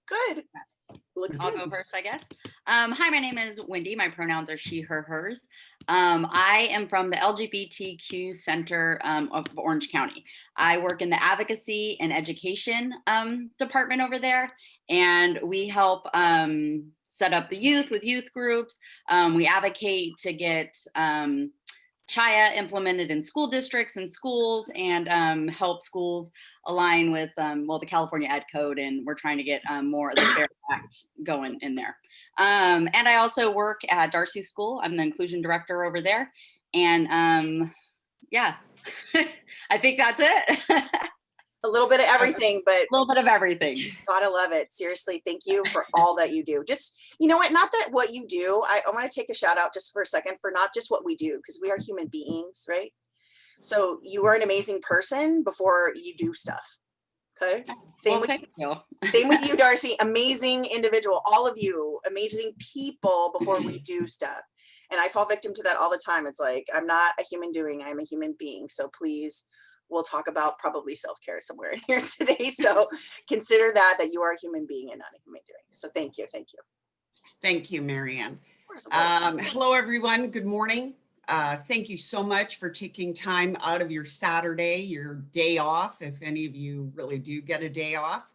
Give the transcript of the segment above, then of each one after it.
Good. Looks I'll good. go first, I guess. Hi, my name is Wendi. My pronouns are she, her, hers. I am from the LGBTQ Center of Orange County. I work in the advocacy and education department over there, and we help set up the youth with youth groups. We advocate to get CHIA implemented in school districts and schools, and help schools align with the California Ed Code, and we're trying to get more of the FAIR Act going in there. And I also work at Darcie School. I'm the inclusion director over there, and yeah, I think that's it. A little bit of everything, but a little bit of everything. Gotta love it. Seriously, thank you for all that you do. Just, you know what, not that what you do, I want to take a shout out just for a second for not just what we do, because we are human beings, right? So you are an amazing person before you do stuff. Okay. Same with you, Darcie. Amazing individual. All of you, amazing people before we do stuff. And I fall victim to that all the time. It's like, I'm not a human doing, I'm a human being. So please, we'll talk about probably self-care somewhere in here today. So consider that you are a human being and not a human doing. So thank you. Thank you. Thank you, Marianne. Hello, everyone. Good morning. Thank you so much for taking time out of your Saturday, your day off, if any of you really do get a day off.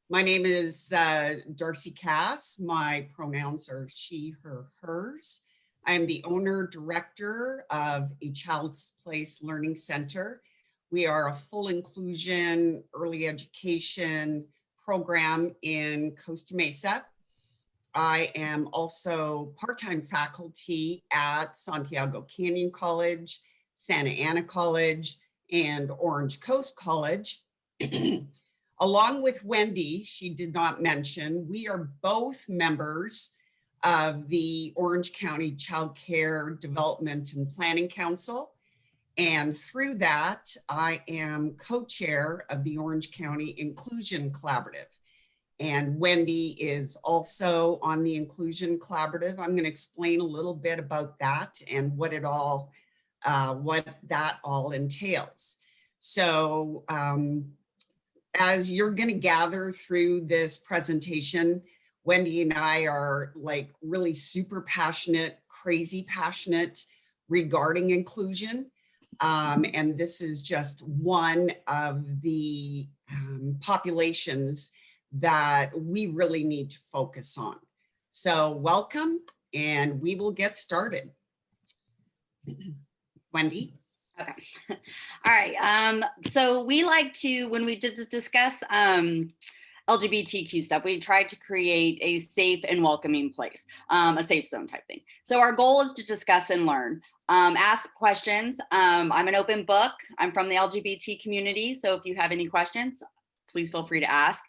My name is Darcie Kass. My pronouns are she, her, hers. I am the owner director of a Child's Place Learning Center. We are a full inclusion early education program in Costa Mesa. I am also part-time faculty at Santiago Canyon College, Santa Ana College, and Orange Coast College. Along with Wendi, she did not mention, we are both members of the Orange County Child Care Development and Planning Council. And through that, I am co-chair of the Orange County Inclusion Collaborative. And Wendi is also on the Inclusion Collaborative. I'm going to explain a little bit about that and what that all entails. So as you're going to gather through this presentation, Wendi and I are like really super passionate, crazy passionate regarding inclusion. And this is just one of the populations that we really need to focus on. So welcome, and we will get started. Wendi? Okay. All right. So we like to, when we did discuss LGBTQ stuff, we tried to create a safe and welcoming place, a safe zone type thing. So our goal is to discuss and learn, ask questions. I'm an open book. I'm from the LGBT community. So if you have any questions, please feel free to ask.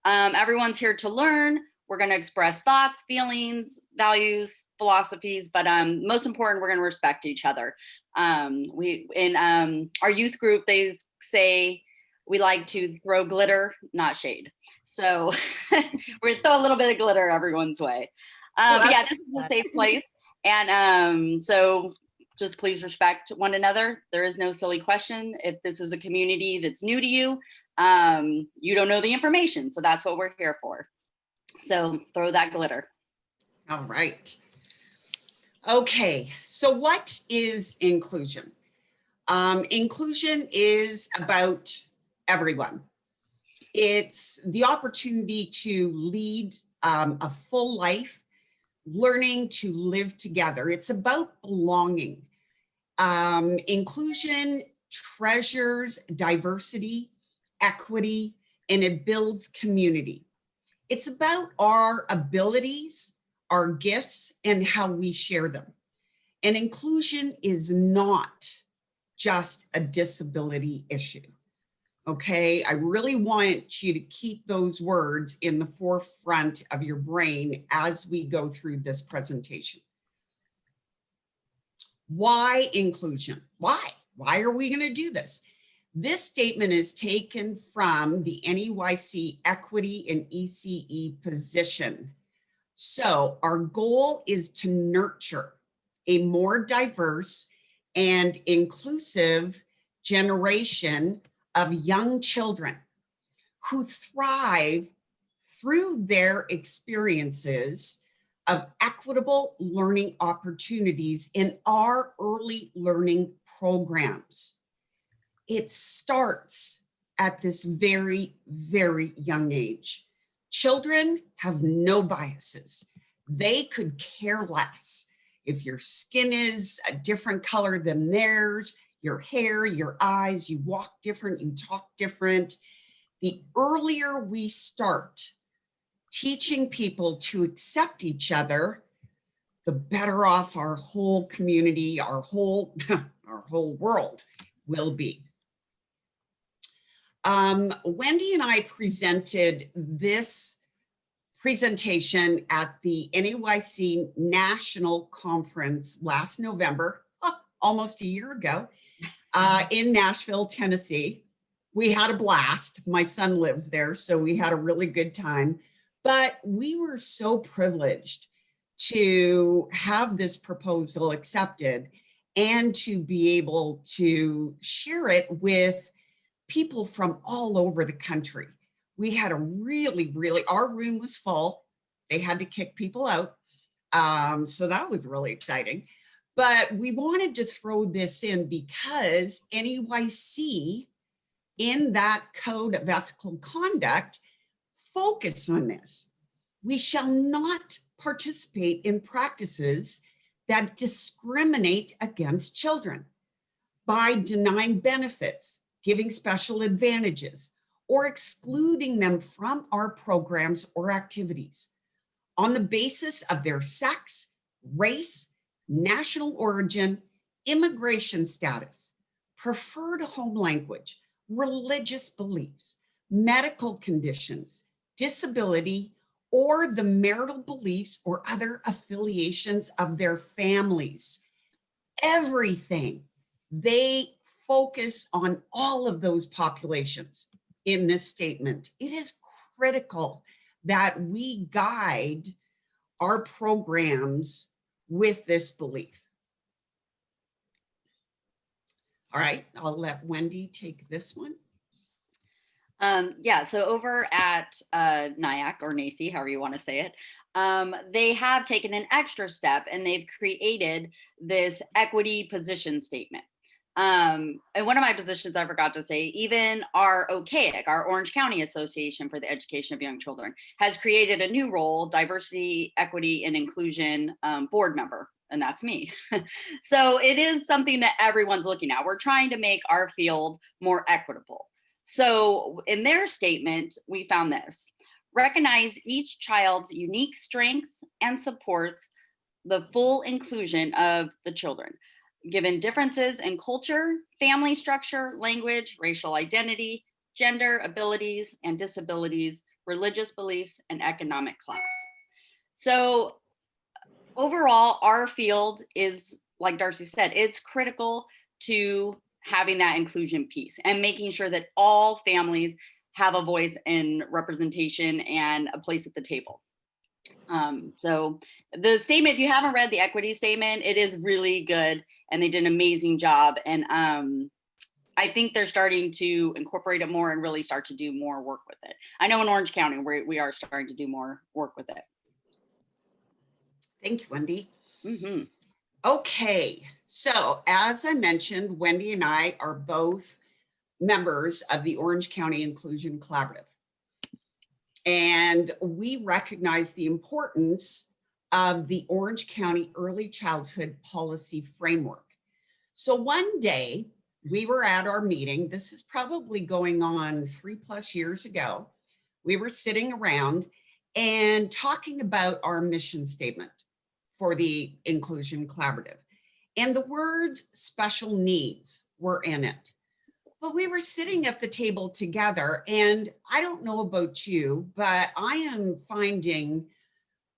Everyone's here to learn. We're going to express thoughts, feelings, values, philosophies, but most important, we're going to respect each other. We in our youth group, they say we like to throw glitter, not shade. So we throw a little bit of glitter everyone's way. Yeah, this is a safe place. And so just please respect one another. There is no silly question. If this is a community that's new to you, you don't know the information. So that's what we're here for. So throw that glitter. All right. Okay, so what is inclusion? Inclusion is about everyone. It's the opportunity to lead a full life, learning to live together. It's about belonging. Inclusion treasures diversity, equity, and it builds community. It's about our abilities, our gifts, and how we share them. And inclusion is not just a disability issue. Okay, I really want you to keep those words in the forefront of your brain as we go through this presentation. Why inclusion? Why? Why are we going to do this? This statement is taken from the NEYC Equity and ECE position. So our goal is to nurture a more diverse and inclusive generation of young children who thrive through their experiences of equitable learning opportunities in our early learning programs. It starts at this very, very young age. Children have no biases. They could care less if your skin is a different color than theirs, your hair, your eyes, you walk different, you talk different. The earlier we start teaching people to accept each other, the better off our whole community, our whole world will be. Wendi and I presented this presentation at the NAYC National Conference last November, almost a year ago, in Nashville, Tennessee. We had a blast. My son lives there, so we had a really good time. But we were so privileged to have this proposal accepted and to be able to share it with people from all over the country. We had a really, our room was full. They had to kick people out. So that was really exciting. But we wanted to throw this in because NAYC, in that code of ethical conduct, focus on this. We shall not participate in practices that discriminate against children by denying benefits, giving special advantages, or excluding them from our programs or activities on the basis of their sex, race, national origin, immigration status, preferred home language, religious beliefs, medical conditions, disability, or the marital beliefs or other affiliations of their families. Everything. They focus on all of those populations in this statement. It is critical that we guide our programs with this belief. All right, I'll let Wendi take this one. Yeah, so over at NIAC or NACI, however you want to say it, they have taken an extra step and they've created this equity position statement. And one of my positions I forgot to say, even our OCAIC, our Orange County Association for the Education of Young Children, has created a new role, diversity, equity, and inclusion board member. And that's me. So it is something that everyone's looking at. We're trying to make our field more equitable. So in their statement, we found this: recognize each child's unique strengths and supports the full inclusion of the children, given differences in culture, family structure, language, racial identity, gender, abilities and disabilities, religious beliefs, and economic class. So overall, our field is, like Darcie said, it's critical to having that inclusion piece and making sure that all families have a voice and representation and a place at the table. So the statement, if you haven't read the equity statement, it is really good and they did an amazing job. And I think they're starting to incorporate it more and really start to do more work with it. I know in Orange County, we are starting to do more work with it. Thank you, Wendi. Mm-hmm. Okay, so as I mentioned, Wendi and I are both members of the Orange County Inclusion Collaborative. And we recognize the importance of the Orange County Early Childhood Policy Framework. So one day we were at our meeting, this is probably going on 3+ years ago. We were sitting around and talking about our mission statement for the Inclusion Collaborative. And the words special needs were in it. But we were sitting at the table together, and I don't know about you, but I am finding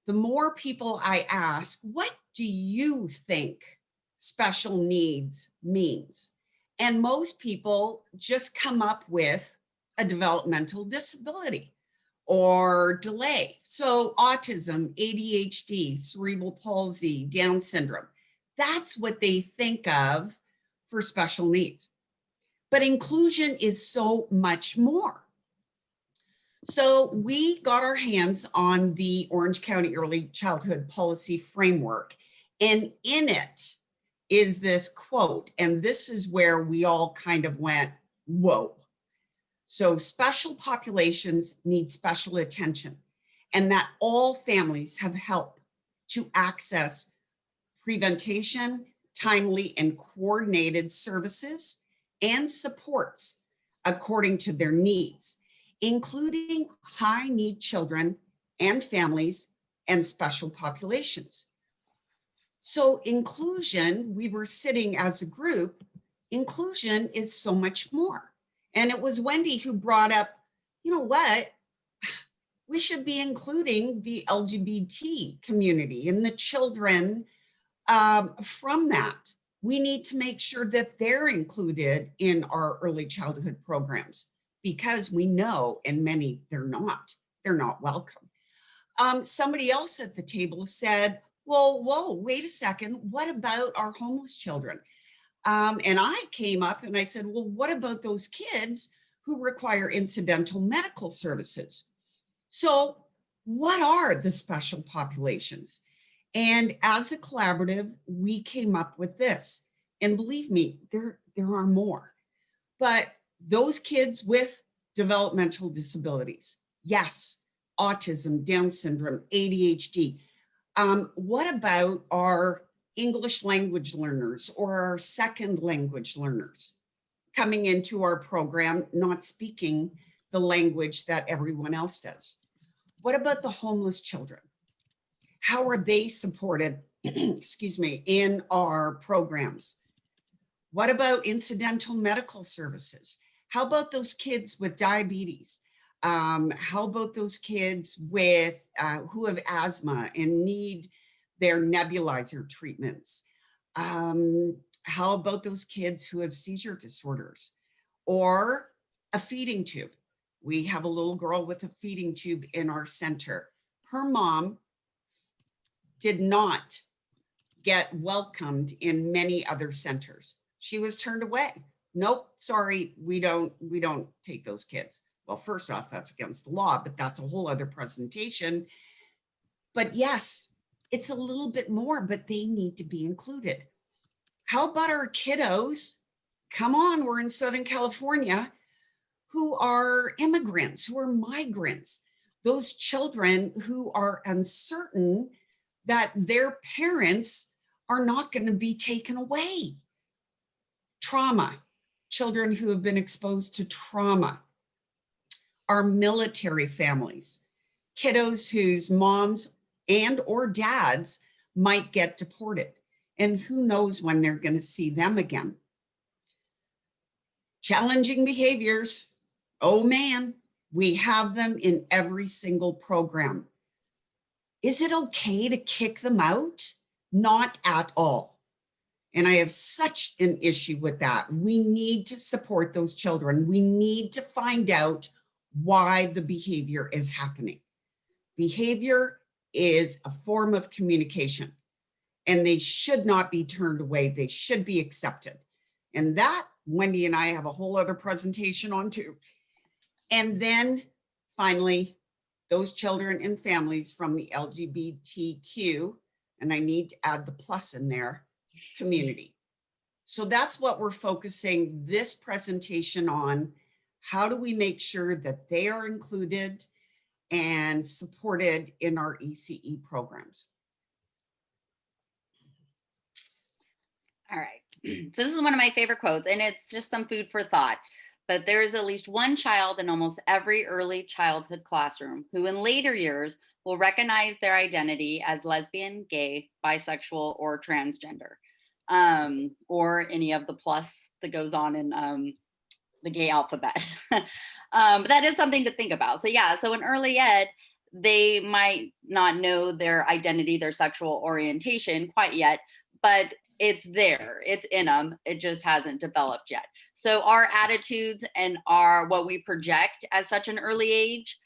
the more people I ask, what do you think special needs means? And most people just come up with a developmental disability or delay. So autism, ADHD, cerebral palsy, Down syndrome, that's what they think of for special needs. But inclusion is so much more. So we got our hands on the Orange County Early Childhood Policy Framework, and in it is this quote, and this is where we all kind of went, whoa. So special populations need special attention, and that all families have help to access prevention, timely and coordinated services and supports according to their needs, including high need children and families and special populations. So inclusion, we were sitting as a group, inclusion is so much more. And it was Wendi who brought up, you know what, we should be including the LGBT community and the children from that. We need to make sure that they're included in our early childhood programs, because we know in many they're not welcome. Somebody else at the table said, well, whoa, wait a second, what about our homeless children? And I came up and I said, well, what about those kids who require incidental medical services? So what are the special populations? And as a collaborative, we came up with this. And believe me, there are more. But those kids with developmental disabilities, yes, autism, Down syndrome, ADHD. What about our English language learners or our second language learners coming into our program, not speaking the language that everyone else does? What about the homeless children? How are they supported, excuse me, in our programs? What about incidental medical services? How about those kids with diabetes? How about those kids with who have asthma and need their nebulizer treatments? How about those kids who have seizure disorders or a feeding tube? We have a little girl with a feeding tube in our center. Her mom did not get welcomed in many other centers. She was turned away. Nope, sorry, we don't take those kids. Well, first off, that's against the law, but that's a whole other presentation. But yes, it's a little bit more, but they need to be included. How about our kiddos? Come on, we're in Southern California, who are immigrants, who are migrants, those children who are uncertain that their parents are not going to be taken away. Trauma, children who have been exposed to trauma. Our military families, kiddos whose moms and or dads might get deported, and who knows when they're going to see them again. Challenging behaviors, oh man, we have them in every single program. Is it okay to kick them out? Not at all. And I have such an issue with that. We need to support those children. We need to find out why the behavior is happening. Behavior is a form of communication, and they should not be turned away. They should be accepted. And that, Wendi and I have a whole other presentation on too. And then finally, those children and families from the LGBTQ, and I need to add the plus in there, community. So that's what we're focusing this presentation on. How do we make sure that they are included and supported in our ECE programs? All right. So this is one of my favorite quotes, and it's just some food for thought. But there is at least one child in almost every early childhood classroom who in later years will recognize their identity as lesbian, gay, bisexual, or transgender, or any of the plus that goes on in the gay alphabet. But that is something to think about. So yeah, so in early ed, they might not know their identity, their sexual orientation quite yet, but it's there, it's in them, it just hasn't developed yet. So our attitudes and what we project at such an early age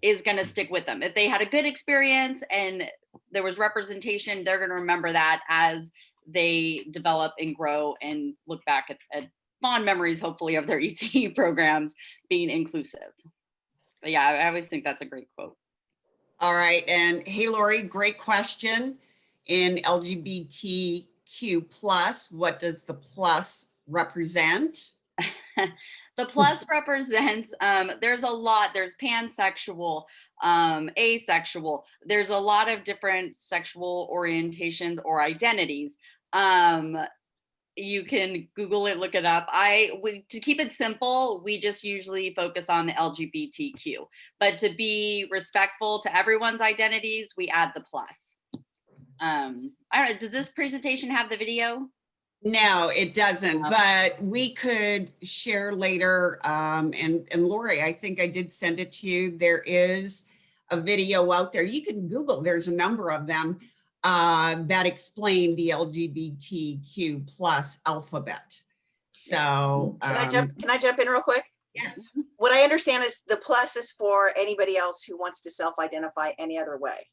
is going to stick with them. If they had a good experience and there was representation, they're going to remember that as they develop and grow and look back at fond memories, hopefully, of their ECE programs being inclusive. But yeah, I always think that's a great quote. All right. And hey, Lori, great question. In LGBTQ plus, what does the plus represent? The plus represents, there's a lot, there's pansexual, asexual, there's a lot of different sexual orientations or identities. You can Google it, look it up. To keep it simple, we just usually focus on the LGBTQ, but to be respectful to everyone's identities, we add the plus. I don't know, does this presentation have the video? No, it doesn't, but we could share later. And Lori, I think I did send it to you. There is a video out there. You can Google, there's a number of them that explain the LGBTQ plus alphabet. So can I jump in real quick? Yes. What I understand is the plus is for anybody else who wants to self-identify any other way.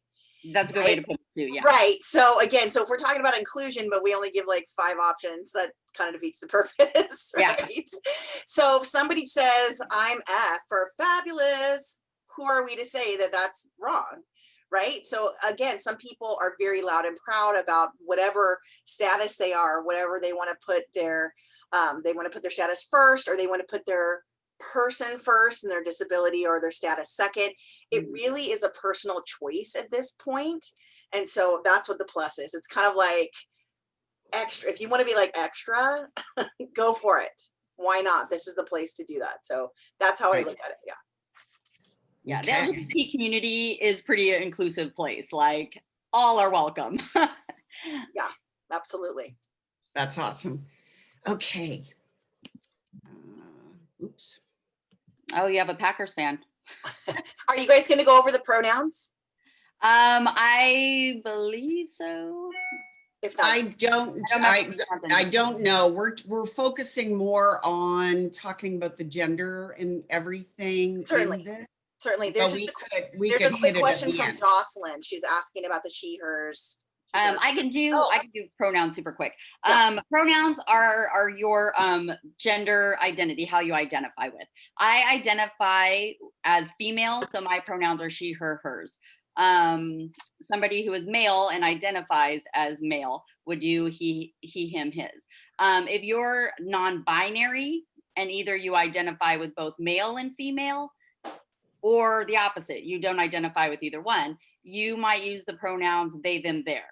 That's a good way to put it too, yeah. Right. So again, so if we're talking about inclusion, but we only give like 5 options, that kind of defeats the purpose, right? Yeah. So if somebody says, I'm F or fabulous, who are we to say that that's wrong? Right. So again, some people are very loud and proud about whatever status they are, whatever they want to put their, status first, or they want to put their person first and their disability or their status second. It really is a personal choice at this point. And so that's what the plus is. It's kind of like extra. If you want to be like extra, go for it. Why not? This is the place to do that. So that's how I look at it. Yeah. Yeah, the LGBT community is pretty inclusive place. Like, all are welcome. Yeah, absolutely. That's awesome. Okay. Oops. Oh, you have a Packers fan. Are you guys going to go over the pronouns? I believe so. If not, I don't know. We're focusing more on talking about the gender and everything. Certainly. There's a quick question from Jocelyn. She's asking about the she, hers. I can do pronouns super quick. Yeah. Pronouns are your gender identity, how you identify with. I identify as female, so my pronouns are she, her, hers. Somebody who is male and identifies as male would do he, him, his. If you're non-binary and either you identify with both male and female, or the opposite, you don't identify with either one, you might use the pronouns they, them, their.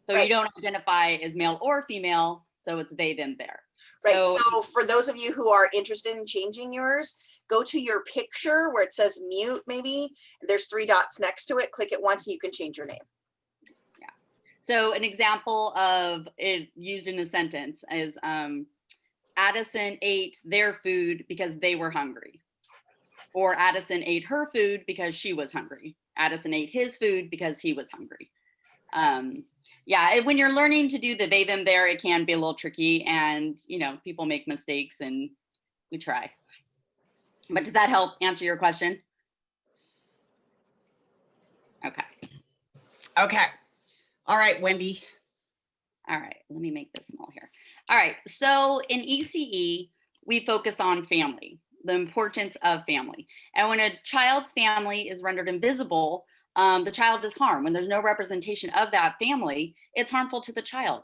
So you don't identify as male or female, so it's they, them, their. Right, so for those of you who are interested in changing yours, go to your picture where it says mute maybe, there's 3 dots next to it, click it once and you can change your name. Yeah, so an example of it used in a sentence is Addison ate their food because they were hungry. Or Addison ate her food because she was hungry. Addison ate his food because he was hungry. Yeah, when you're learning to do the they, them, their, it can be a little tricky, and people make mistakes and we try. But does that help answer your question? Okay. Okay. All right, Wendi. All right, let me make this small here. All right, so in ECE, we focus on family, the importance of family. And when a child's family is rendered invisible, the child is harmed. When there's no representation of that family, it's harmful to the child.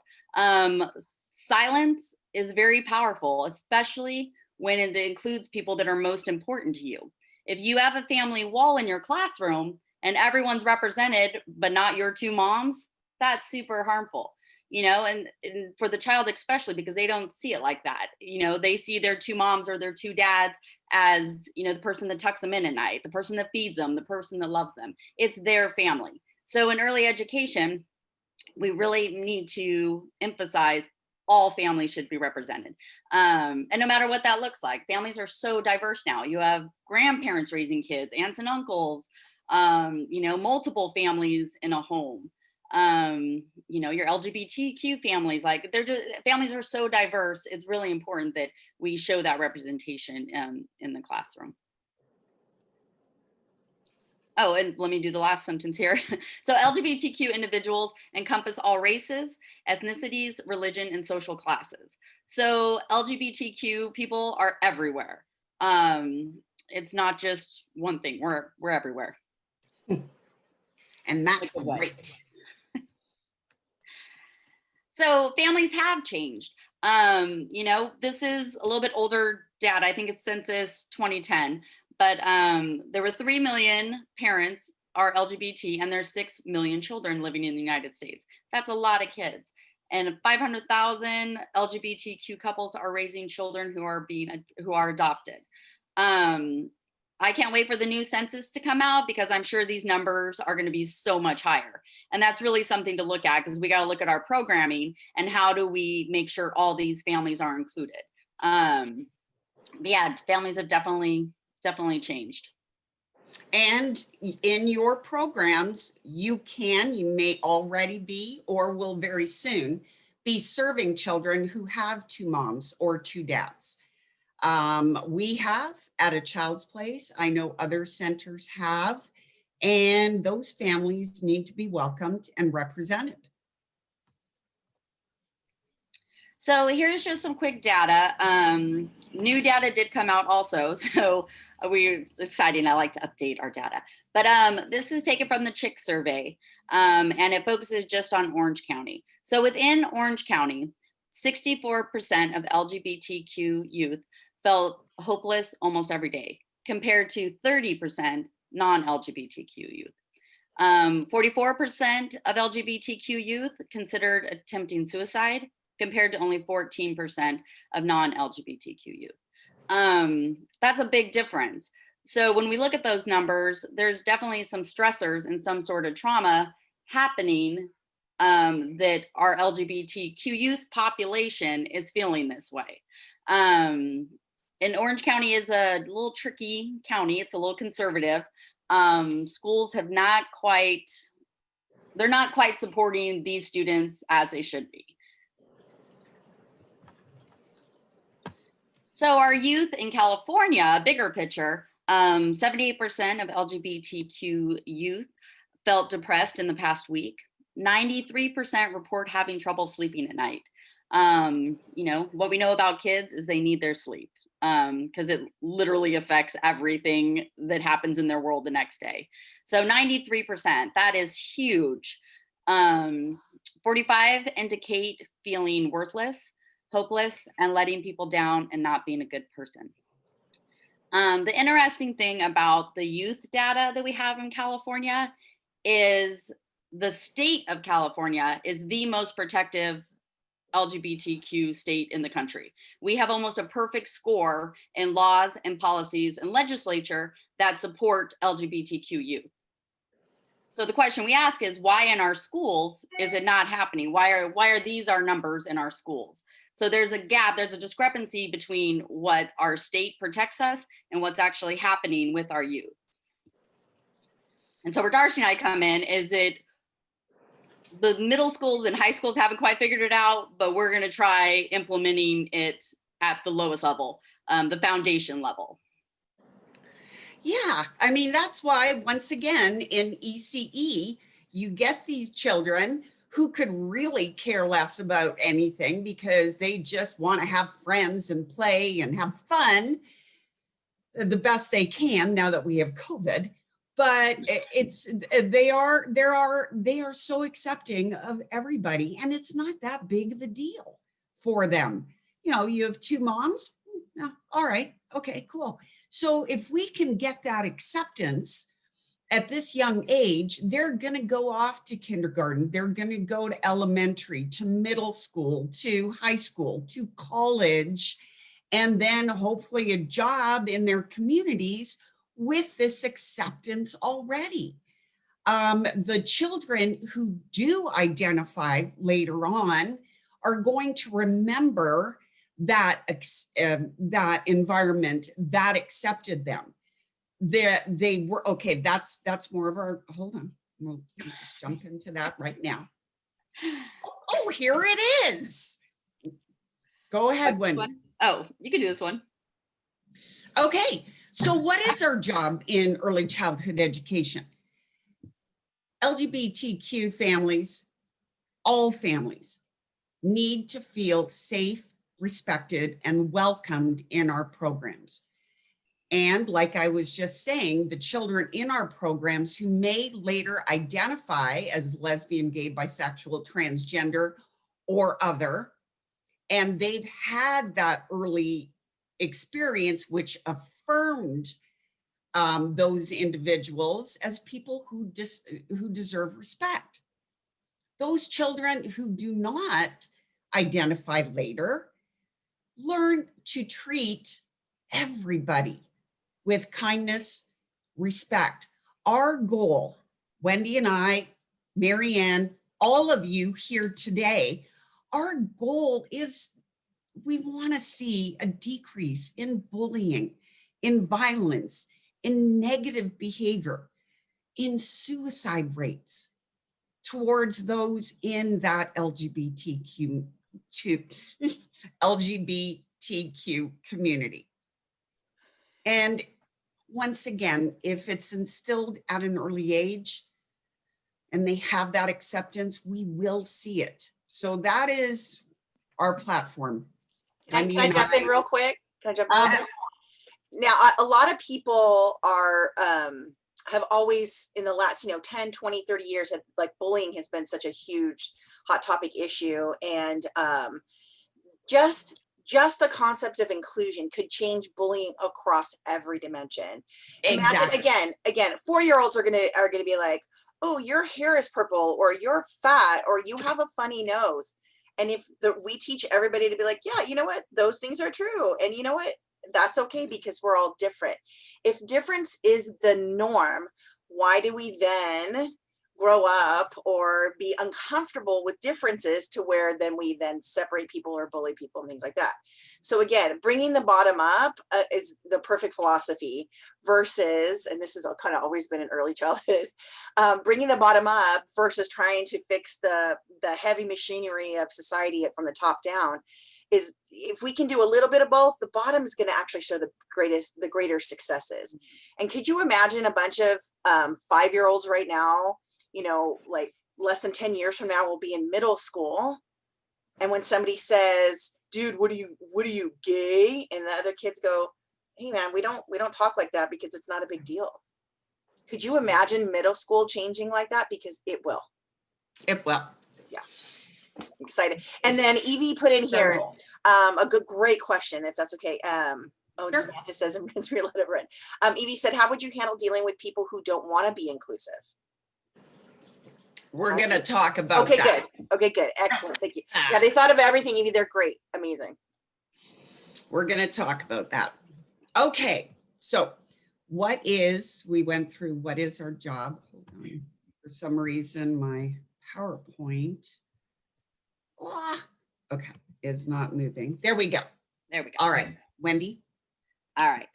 Silence is very powerful, especially when it includes people that are most important to you. If you have a family wall in your classroom and everyone's represented, but not your 2 moms, that's super harmful. And for the child especially, because they don't see it like that. They see their 2 moms or their 2 dads as, the person that tucks them in at night, the person that feeds them, the person that loves them. It's their family. So in early education, we really need to emphasize all families should be represented. And no matter what that looks like, families are so diverse now. You have grandparents raising kids, aunts and uncles, multiple families in a home. Your LGBTQ families, families are so diverse. It's really important that we show that representation in the classroom. Oh, and let me do the last sentence here. So LGBTQ individuals encompass all races, ethnicities, religion, and social classes. So LGBTQ people are everywhere. It's not just one thing. We're everywhere. And that's Like a way. great. So families have changed. This is a little bit older data. I think it's census 2010, but there were 3 million parents are LGBT and there's 6 million children living in the United States. That's a lot of kids. And 500,000 LGBTQ couples are raising children who are adopted. I can't wait for the new census to come out because I'm sure these numbers are going to be so much higher. And that's really something to look at because we got to look at our programming and how do we make sure all these families are included. Yeah, families have definitely changed. And in your programs, you may already be or will very soon be serving children who have 2 moms or 2 dads. We have at A Child's Place. I know other centers have, and those families need to be welcomed and represented. So here's just some quick data. New data did come out also, so it's exciting. I like to update our data. But this is taken from the CHIC survey, and it focuses just on Orange County. So within Orange County, 64% of LGBTQ youth felt hopeless almost every day, compared to 30% non-LGBTQ youth. 44% of LGBTQ youth considered attempting suicide, compared to only 14% of non-LGBTQ youth. That's a big difference. So when we look at those numbers, there's definitely some stressors and some sort of trauma happening that our LGBTQ youth population is feeling this way. And Orange County is a little tricky county. It's a little conservative. Schools they're not quite supporting these students as they should be. So our youth in California, bigger picture, 78% of LGBTQ youth felt depressed in the past week. 93% report having trouble sleeping at night. What we know about kids is they need their sleep because it literally affects everything that happens in their world the next day. So 93%, that is huge. 45 indicate feeling worthless, hopeless, and letting people down and not being a good person. The interesting thing about the youth data that we have in California is the state of California is the most protective LGBTQ state in the country. We have almost a perfect score in laws and policies and legislature that support LGBTQ youth. So the question we ask is, why in our schools is it not happening? Why are these our numbers in our schools? So there's a gap, there's a discrepancy between what our state protects us and what's actually happening with our youth. And so where Darcie and I come in is the middle schools and high schools haven't quite figured it out, but we're gonna try implementing it at the lowest level, the foundation level. Yeah, I mean, that's why, once again, in ECE, you get these children who could really care less about anything because they just want to have friends and play and have fun the best they can now that we have COVID. But they are so accepting of everybody, and it's not that big of a deal for them. You have 2 moms. All right, okay, cool. So if we can get that acceptance at this young age, they're going to go off to kindergarten. They're going to go to elementary, to middle school, to high school, to college, and then hopefully a job in their communities with this acceptance already. The children who do identify later on are going to remember that environment that accepted them. They were okay. That's more of our. Hold on, we'll just jump into that right now. Oh, here it is. Go ahead, Wendi. Oh, you can do this one. Okay, So what is our job in early childhood education? LGBTQ families, all families, need to feel safe, respected, and welcomed in our programs. And like I was just saying, the children in our programs who may later identify as lesbian, gay, bisexual, transgender, or other, and they've had that early experience which affirmed those individuals as people who deserve respect. Those children who do not identify later learn to treat everybody with kindness, respect. Our goal, Wendi and I, Marianne, all of you here today, our goal is we want to see a decrease in bullying, in violence, in negative behavior, in suicide rates towards those in that LGBTQ community. And once again, if it's instilled at an early age and they have that acceptance, we will see it. So that is our platform. Can I jump in real quick? Can I jump in real quick? Now, a lot of people are, have always in the last, 10, 20, 30 years, like bullying has been such a huge hot topic issue. And just the concept of inclusion could change bullying across every dimension. Exactly. Imagine again, 4-year-olds are gonna be like, oh, your hair is purple, or you're fat, or you have a funny nose. And if we teach everybody to be like, yeah, you know what, those things are true. And you know what, that's okay, because we're all different. If difference is the norm, why do we then grow up or be uncomfortable with differences to where then we then separate people or bully people and things like that? So again, bringing the bottom up is the perfect philosophy versus, and this has kind of always been in early childhood, bringing the bottom up versus trying to fix the heavy machinery of society from the top down. Is if we can do a little bit of both, the bottom is going to actually show the greater successes. And could you imagine a bunch of 5-year-olds right now, like less than 10 years from now, will be in middle school, and when somebody says, dude, what are you gay? And the other kids go, hey man, we don't talk like that because it's not a big deal. Could you imagine middle school changing like that? Because it will. It will. Yeah. I'm excited. And then Evie put in here a great question, if that's okay. Sure. Samantha says, Evie said, how would you handle dealing with people who don't want to be inclusive? We're going to talk about that. Okay, good. Excellent. Thank you. Yeah, they thought of everything, Evie. They're great. Amazing. We're going to talk about that. Okay, so we went through what is our job. Hold on. For some reason, my PowerPoint, is not moving. There we go. All right, Wendi. All right.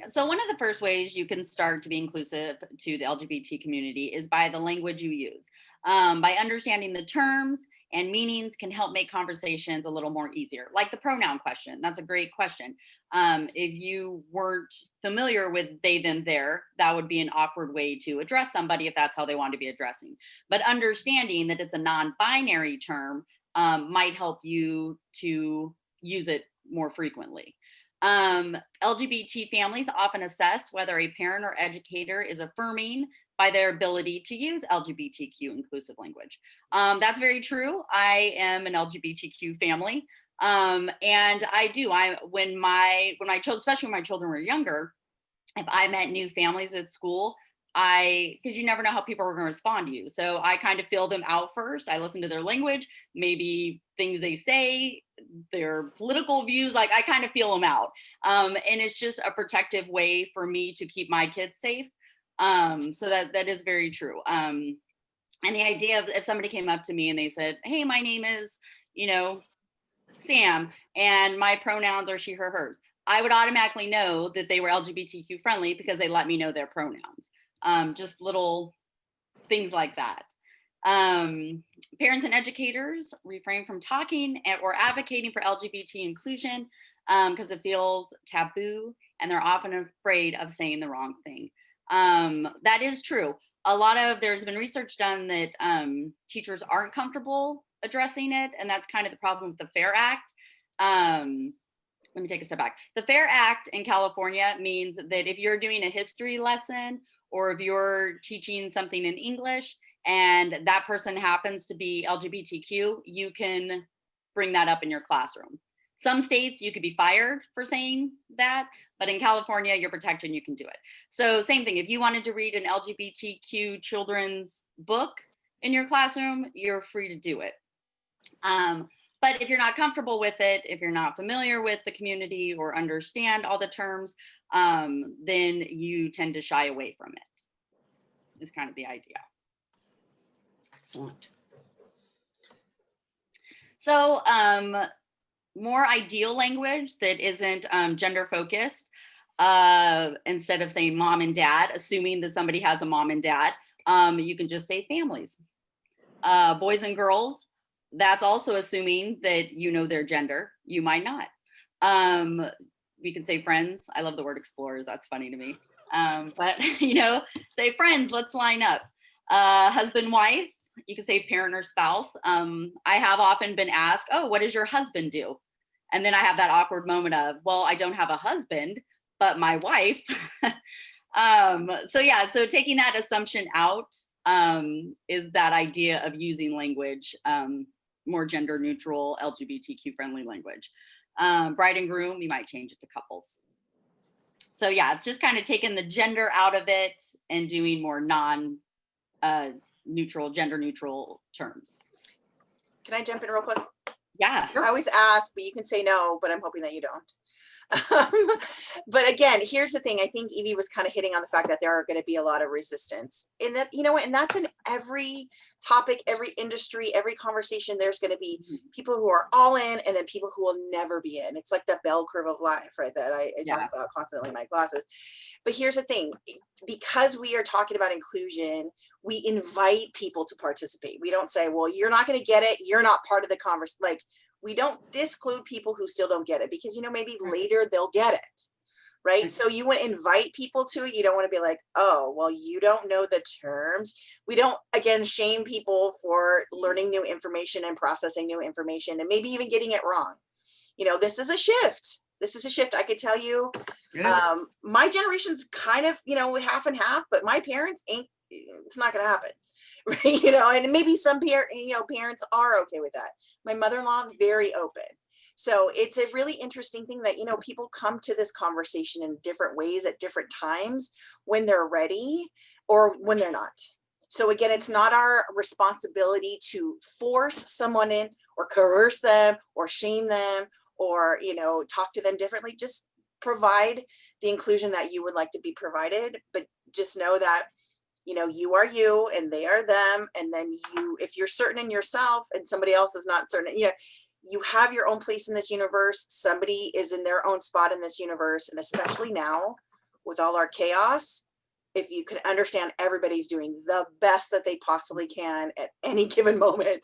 So one of the first ways you can start to be inclusive to the LGBT community is by the language you use. By understanding the terms and meanings can help make conversations a little more easier. Like the pronoun question, that's a great question. If you weren't familiar with they, them, their, that would be an awkward way to address somebody if that's how they want to be addressing. But understanding that it's a non-binary term might help you to use it more frequently. LGBT families often assess whether a parent or educator is affirming by their ability to use LGBTQ inclusive language. That's very true. I am an LGBTQ family. And when my children, especially when my children were younger, if I met new families at school, because you never know how people are going to respond to you. So I kind of feel them out first. I listen to their language, maybe things they say, their political views, like I kind of feel them out. And it's just a protective way for me to keep my kids safe. So that is very true. And the idea of if somebody came up to me and they said, hey, my name is, Sam, and my pronouns are she, her, hers, I would automatically know that they were LGBTQ friendly because they let me know their pronouns. Just little things like that. Parents and educators refrain from talking or advocating for LGBT inclusion because it feels taboo and they're often afraid of saying the wrong thing. That is true. There's been research done that teachers aren't comfortable addressing it, and that's kind of the problem with the FAIR Act. Let me take a step back. The FAIR Act in California means that if you're doing a history lesson or if you're teaching something in English and that person happens to be LGBTQ, you can bring that up in your classroom. Some states you could be fired for saying that, but in California, you're protected and you can do it. So same thing, if you wanted to read an LGBTQ children's book in your classroom, you're free to do it. But if you're not comfortable with it, if you're not familiar with the community or understand all the terms, then you tend to shy away from it, is kind of the idea. Excellent. So more ideal language that isn't gender focused, instead of saying mom and dad, assuming that somebody has a mom and dad, you can just say families. Boys and girls, that's also assuming that you know their gender. You might not. We can say friends. I love the word explorers. That's funny to me. But say friends, let's line up. Husband, wife, you can say parent or spouse. I have often been asked, oh, what does your husband do? And then I have that awkward moment of, well, I don't have a husband, but my wife. So taking that assumption out is that idea of using language, more gender neutral, LGBTQ friendly language. Bride and groom, you might change it to couples. So yeah, it's just kind of taking the gender out of it and doing more neutral, gender neutral terms. Can I jump in real quick? Yeah. I always ask, but you can say no, but I'm hoping that you don't. But again, here's the thing. I think Evie was kind of hitting on the fact that there are going to be a lot of resistance in that, and that's in every topic, every industry, every conversation. There's going to be people who are all in and then people who will never be in. It's like the bell curve of life, right? That I talk about constantly in my classes. But here's the thing, because we are talking about inclusion, we invite people to participate. We don't say, well, you're not going to get it. You're not part of the conversation. Like, we don't disclude people who still don't get it because, maybe later they'll get it, right? So you want to invite people to it. You don't want to be like, oh, well, you don't know the terms. We don't, again, shame people for learning new information and processing new information and maybe even getting it wrong. This is a shift. This is a shift. I could tell you, my generation's kind of, half and half, but my parents it's not going to happen. Right? And maybe some parents are okay with that. My mother-in-law, very open. So it's a really interesting thing that, people come to this conversation in different ways at different times when they're ready or when they're not. So again, it's not our responsibility to force someone in or coerce them or shame them or, talk to them differently. Just provide the inclusion that you would like to be provided, but just know that you are you and they are them. And then if you're certain in yourself and somebody else is not certain, you have your own place in this universe. Somebody is in their own spot in this universe. And especially now with all our chaos, if you can understand everybody's doing the best that they possibly can at any given moment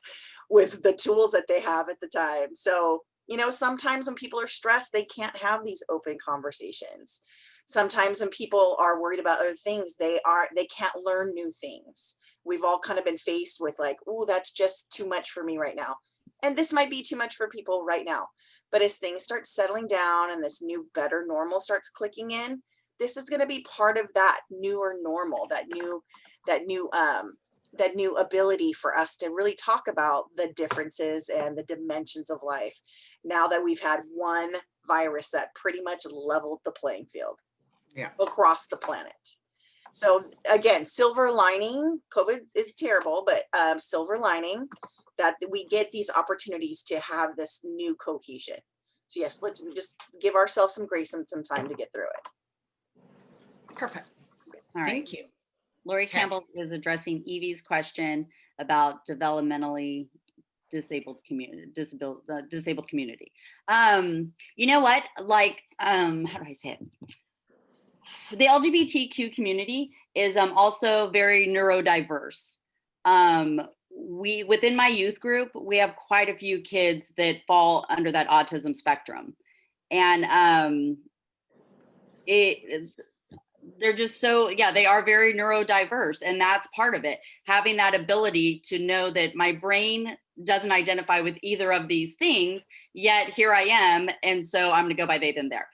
with the tools that they have at the time. So, sometimes when people are stressed, they can't have these open conversations. Sometimes when people are worried about other things, they can't learn new things. We've all kind of been faced with like, oh, that's just too much for me right now. And this might be too much for people right now. But as things start settling down and this new better normal starts clicking in, this is going to be part of that newer normal, that new ability for us to really talk about the differences and the dimensions of life. Now that we've had one virus that pretty much leveled the playing field across the planet. So again, silver lining, COVID is terrible, but silver lining that we get these opportunities to have this new cohesion. So yes, let's just give ourselves some grace and some time to get through it. Perfect. All right. Thank you. Lori Campbell is addressing Evie's question about developmentally disabled community. You know what? Like, how do I say it? The LGBTQ community is also very neurodiverse. Within my youth group, we have quite a few kids that fall under that autism spectrum. And they're just so, yeah, they are very neurodiverse, and that's part of it. Having that ability to know that my brain doesn't identify with either of these things, yet here I am, and so I'm gonna go by they, them, there.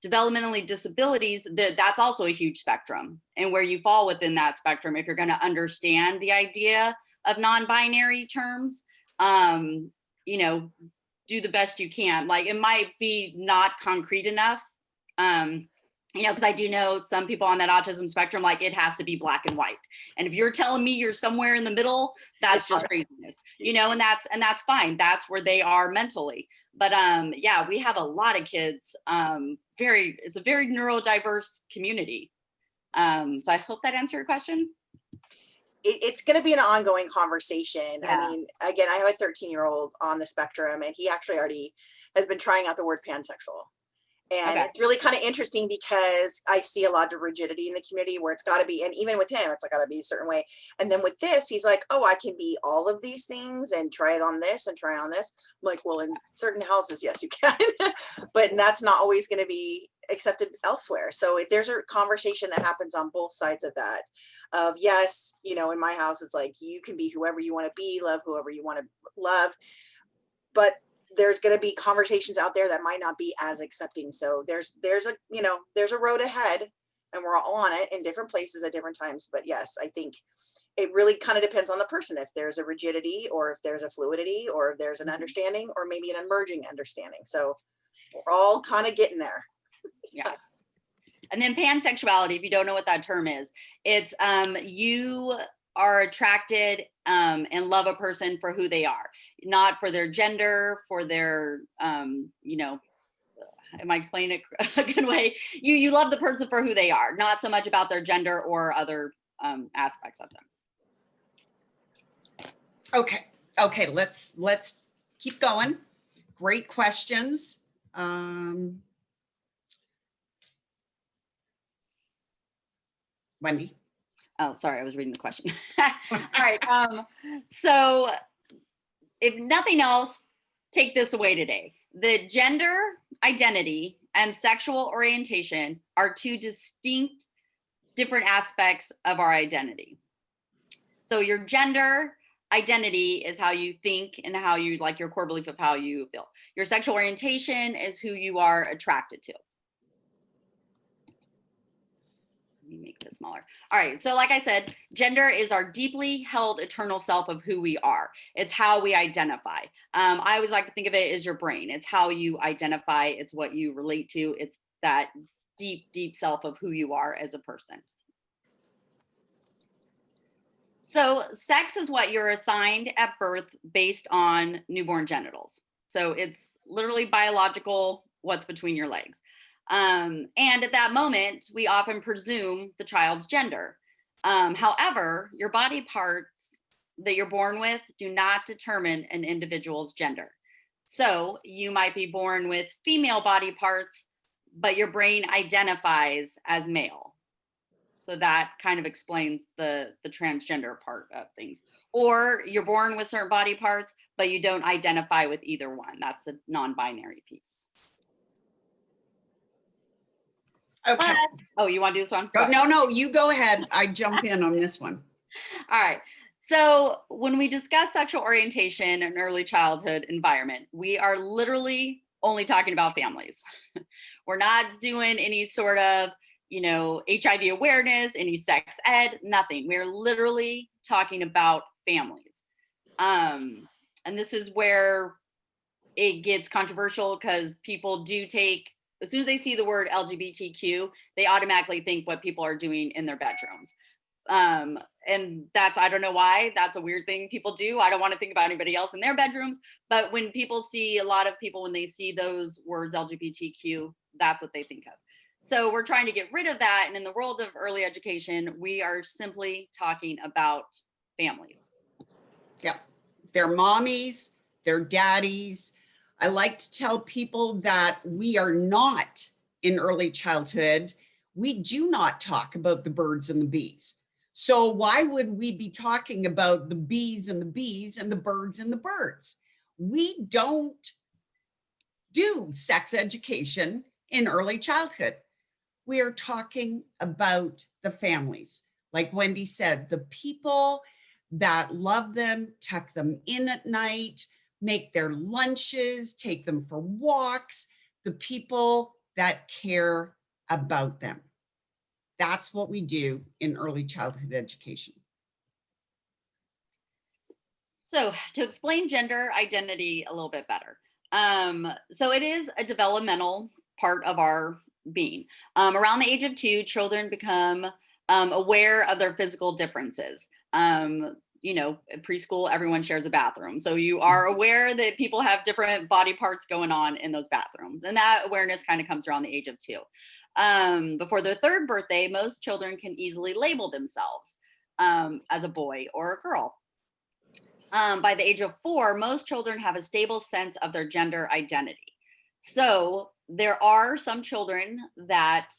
Developmentally disabilities, that's also a huge spectrum, and where you fall within that spectrum, if you're gonna understand the idea of non-binary terms, you know, do the best you can. Like, it might be not concrete enough, you know, because I do know some people on that autism spectrum, like, it has to be black and white. And if you're telling me you're somewhere in the middle, that's just craziness, you know, and that's fine. That's where they are mentally. But yeah, we have a lot of kids. It's a very neurodiverse community. So I hope that answered your question. It's going to be an ongoing conversation. Yeah. I mean, again, I have a 13-year-old on the spectrum, and he actually already has been trying out the word pansexual. And Okay. it's really kind of interesting because I see a lot of rigidity in the community where it's got to be, and even with him, it's got to be a certain way. And then with this, he's like, oh, I can be all of these things and try it on this and try on this. I'm like, well, in certain houses, yes, you can, but that's not always going to be accepted elsewhere. So there's a conversation that happens on both sides of that. Of yes, you know, in my house, it's like, you can be whoever you want to be, love whoever you want to love, but there's going to be conversations out there that might not be as accepting. So there's a, you know, there's a road ahead, and we're all on it in different places at different times. But yes, I think it really kind of depends on the person. If there's a rigidity, or if there's a fluidity, or if there's an understanding, or maybe an emerging understanding. So we're all kind of getting there. Yeah. And then pansexuality, if you don't know what that term is, it's you are attracted and love a person for who they are, not for their gender, for their, you know, am I explaining it a good way? You love the person for who they are, not so much about their gender or other aspects of them. Okay, let's keep going. Great questions. Wendi. Oh, sorry, I was reading the question. All right. So if nothing else, take this away today. The gender identity and sexual orientation are two distinct, different aspects of our identity. So your gender identity is how you think and how you, like, your core belief of how you feel. Your sexual orientation is who you are attracted to. Let me make this smaller. All right, so like I said, gender is our deeply held eternal self of who we are. It's how we identify. I always like to think of it as your brain. It's how you identify. It's what you relate to. It's that deep, deep self of who you are as a person. So sex is what you're assigned at birth based on newborn genitals. So it's literally biological, what's between your legs. And at that moment, we often presume the child's gender. However, your body parts that you're born with do not determine an individual's gender. So you might be born with female body parts, but your brain identifies as male. So that kind of explains the transgender part of things. Or you're born with certain body parts, but you don't identify with either one. That's the non-binary piece. Okay. Oh, you want to do this one? No, you go ahead. I jump in on this one. All right. So when we discuss sexual orientation in early childhood environment, we are literally only talking about families. We're not doing any sort of, you know, HIV awareness, any sex ed, nothing. We're literally talking about families. And this is where it gets controversial, because people do take, as soon as they see the word LGBTQ, they automatically think what people are doing in their bedrooms. And that's, I don't know why, that's a weird thing people do. I don't want to think about anybody else in their bedrooms, but when people see, a lot of people, when they see those words LGBTQ, that's what they think of. So we're trying to get rid of that. And in the world of early education, we are simply talking about families. Yeah, they're mommies, they're daddies. I like to tell people that we are not in early childhood. We do not talk about the birds and the bees. So why would we be talking about the bees and the bees and the birds and the birds? We don't do sex education in early childhood. We are talking about the families. Like Wendi said, the people that love them, tuck them in at night, make their lunches, take them for walks, the people that care about them. That's what we do in early childhood education. So to explain gender identity a little bit better. So it is a developmental part of our being. Around the age of 2, children become aware of their physical differences. Preschool, everyone shares a bathroom. So you are aware that people have different body parts going on in those bathrooms. And that awareness kind of comes around the age of 2. Before their 3rd birthday, most children can easily label themselves as a boy or a girl. By the age of 4, most children have a stable sense of their gender identity. So there are some children that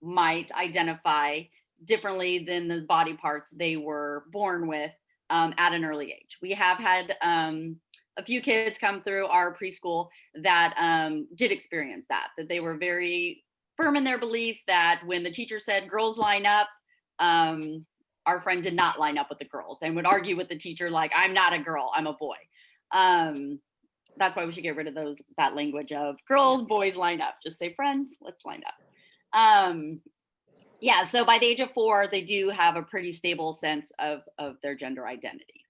might identify differently than the body parts they were born with at an early age. We have had a few kids come through our preschool that did experience that they were very firm in their belief that when the teacher said girls line up, our friend did not line up with the girls and would argue with the teacher like, I'm not a girl, I'm a boy. That's why we should get rid of that language of girls, boys line up. Just say friends, let's line up. Yeah, so by the age of 4, they do have a pretty stable sense of their gender identity.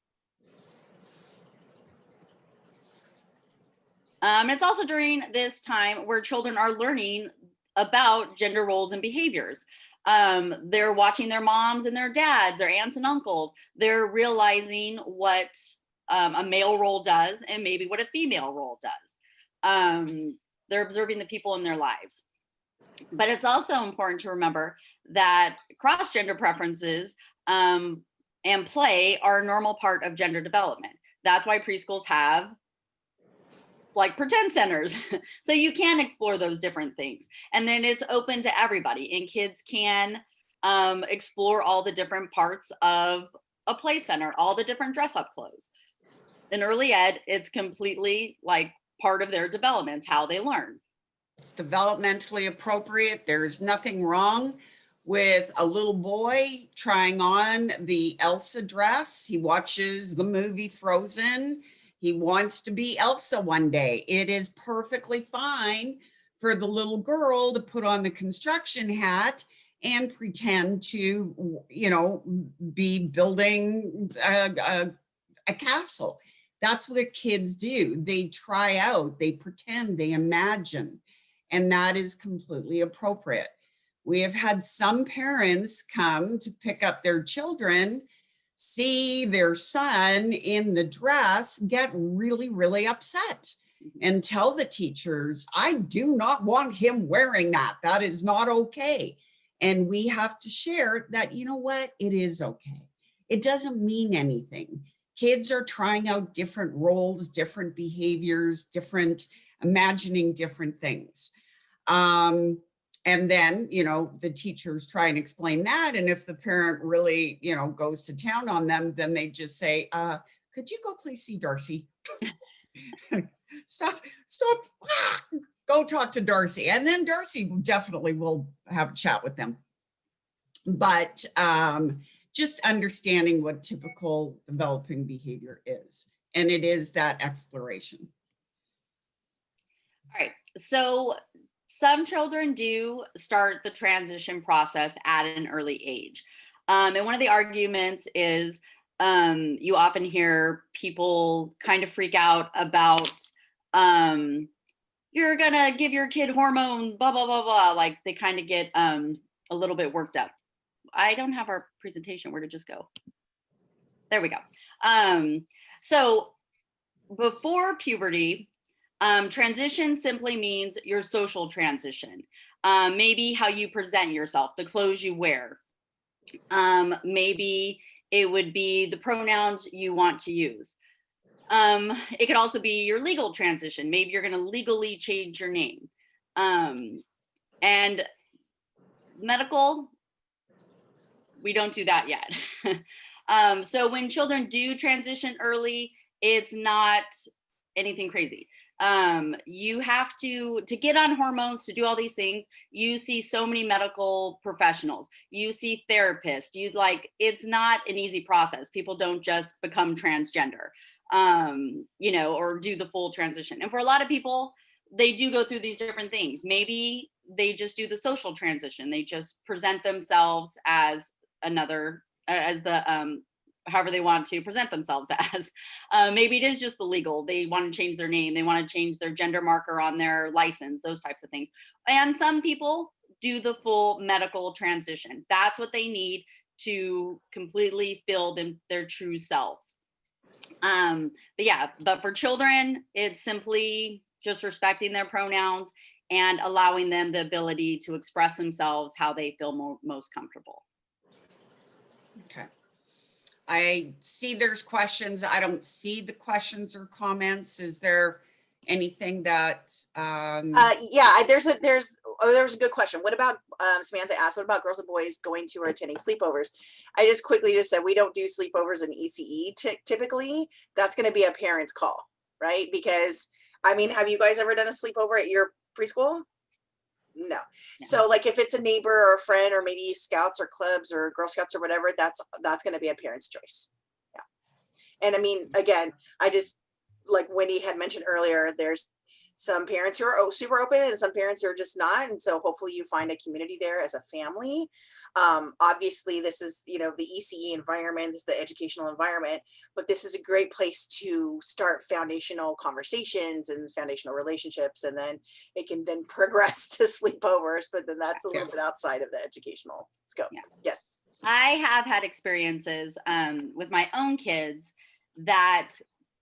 It's also during this time where children are learning about gender roles and behaviors. They're watching their moms and their dads, their aunts and uncles. They're realizing what a male role does and maybe what a female role does. They're observing the people in their lives. But it's also important to remember that cross-gender preferences and play are a normal part of gender development. That's why preschools have like pretend centers. So you can explore those different things. And then it's open to everybody and kids can explore all the different parts of a play center, all the different dress up clothes. In early ed, it's completely like part of their development, it's how they learn. It's developmentally appropriate. There's nothing wrong with a little boy trying on the Elsa dress. He watches the movie Frozen. He wants to be Elsa one day. It is perfectly fine for the little girl to put on the construction hat and pretend to, be building a castle. That's what kids do. They try out, they pretend, they imagine, and that is completely appropriate. We have had some parents come to pick up their children, see their son in the dress, get really, really upset and tell the teachers, I do not want him wearing that. That is not okay. And we have to share that, you know what, it is okay. It doesn't mean anything. Kids are trying out different roles, different behaviors, imagining different things. And then, the teachers try and explain that. And if the parent really, goes to town on them, then they just say, could you go please see Darcie? Stop, go talk to Darcie. And then Darcie definitely will have a chat with them. But just understanding what typical developing behavior is. And it is that exploration. All right, so some children do start the transition process at an early age. And one of the arguments is you often hear people kind of freak out about you're gonna give your kid hormone, blah, blah, blah, blah. Like they kind of get a little bit worked up. I don't have our presentation. Where did it just go? There we go. So before puberty, transition simply means your social transition. Maybe how you present yourself, the clothes you wear. Maybe it would be the pronouns you want to use. It could also be your legal transition. Maybe you're going to legally change your name. And medical, we don't do that yet. So when children do transition early, it's not anything crazy. You have to get on hormones, to do all these things. You see so many medical professionals, you see therapists, it's not an easy process. People don't just become transgender, or do the full transition. And for a lot of people, they do go through these different things. Maybe they just do the social transition. They just present themselves as however they want to present themselves as. Maybe it is just the legal. They want to change their name. They want to change their gender marker on their license, those types of things. And some people do the full medical transition. That's what they need to completely feel their true selves. But for children, it's simply just respecting their pronouns and allowing them the ability to express themselves how they feel most comfortable. Okay. I see there's questions. I don't see the questions or comments. Is there anything that there's a good question. What about Samantha asked, what about girls and boys going to or attending sleepovers? I just quickly said we don't do sleepovers in ECE typically. That's going to be a parent's call, right? Because I mean, have you guys ever done a sleepover at your preschool? No. So like if it's a neighbor or a friend or maybe scouts or clubs or Girl Scouts or whatever, that's going to be a parent's choice. Yeah. And I mean, again, I just, like Wendi had mentioned earlier, there's some parents who are super open and some parents who are just not. And so hopefully you find a community there as a family. Obviously this is, the ECE environment, this is the educational environment, but this is a great place to start foundational conversations and foundational relationships. And then it can then progress to sleepovers, but then that's a little bit outside of the educational scope. Yeah. Yes. I have had experiences with my own kids that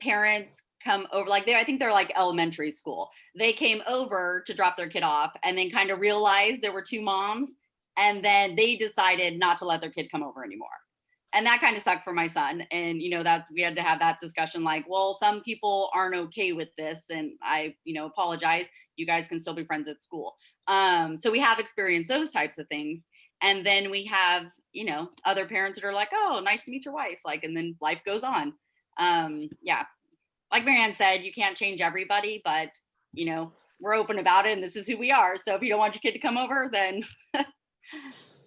parents come over, I think they're like elementary school. They came over to drop their kid off and then kind of realized there were two moms, and then they decided not to let their kid come over anymore. And that kind of sucked for my son. And, that we had to have that discussion, well, some people aren't okay with this. And I, apologize. You guys can still be friends at school. So we have experienced those types of things. And then we have, other parents that are like, oh, nice to meet your wife. And then life goes on. Like Marianne said, you can't change everybody, but, we're open about it and this is who we are. So if you don't want your kid to come over, then,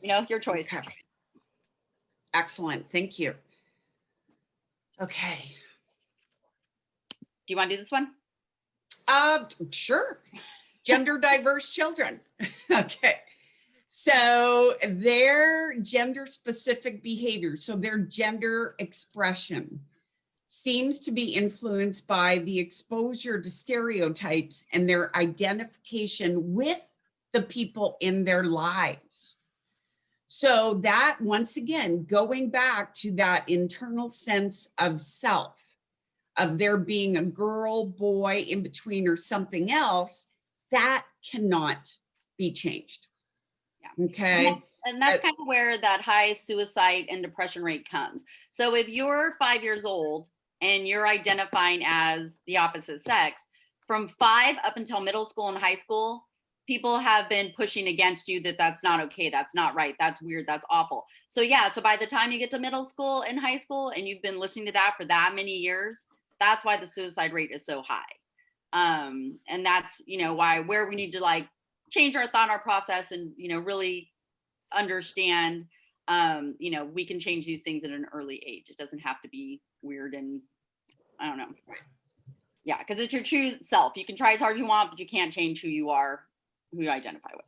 your choice. Okay. Excellent. Thank you. Okay. Do you want to do this one? Sure. Gender diverse children. Okay. So their gender specific behavior, so their gender expression seems to be influenced by the exposure to stereotypes and their identification with the people in their lives. So that, once again, going back to that internal sense of self, of there being a girl, boy, in between, or something else, that cannot be changed. Yeah. Okay. And that's kind of where that high suicide and depression rate comes. So if you're 5 years old and you're identifying as the opposite sex, from 5 up until middle school and high school, people have been pushing against you that that's not okay, that's not right, that's weird, that's awful. So so by the time you get to middle school and high school and you've been listening to that for that many years, that's why the suicide rate is so high. And that's, where we need to change our thought process and, really understand, we can change these things at an early age. It doesn't have to be weird and I don't know. Yeah, because it's your true self. You can try as hard as you want, but you can't change who you are, who you identify with.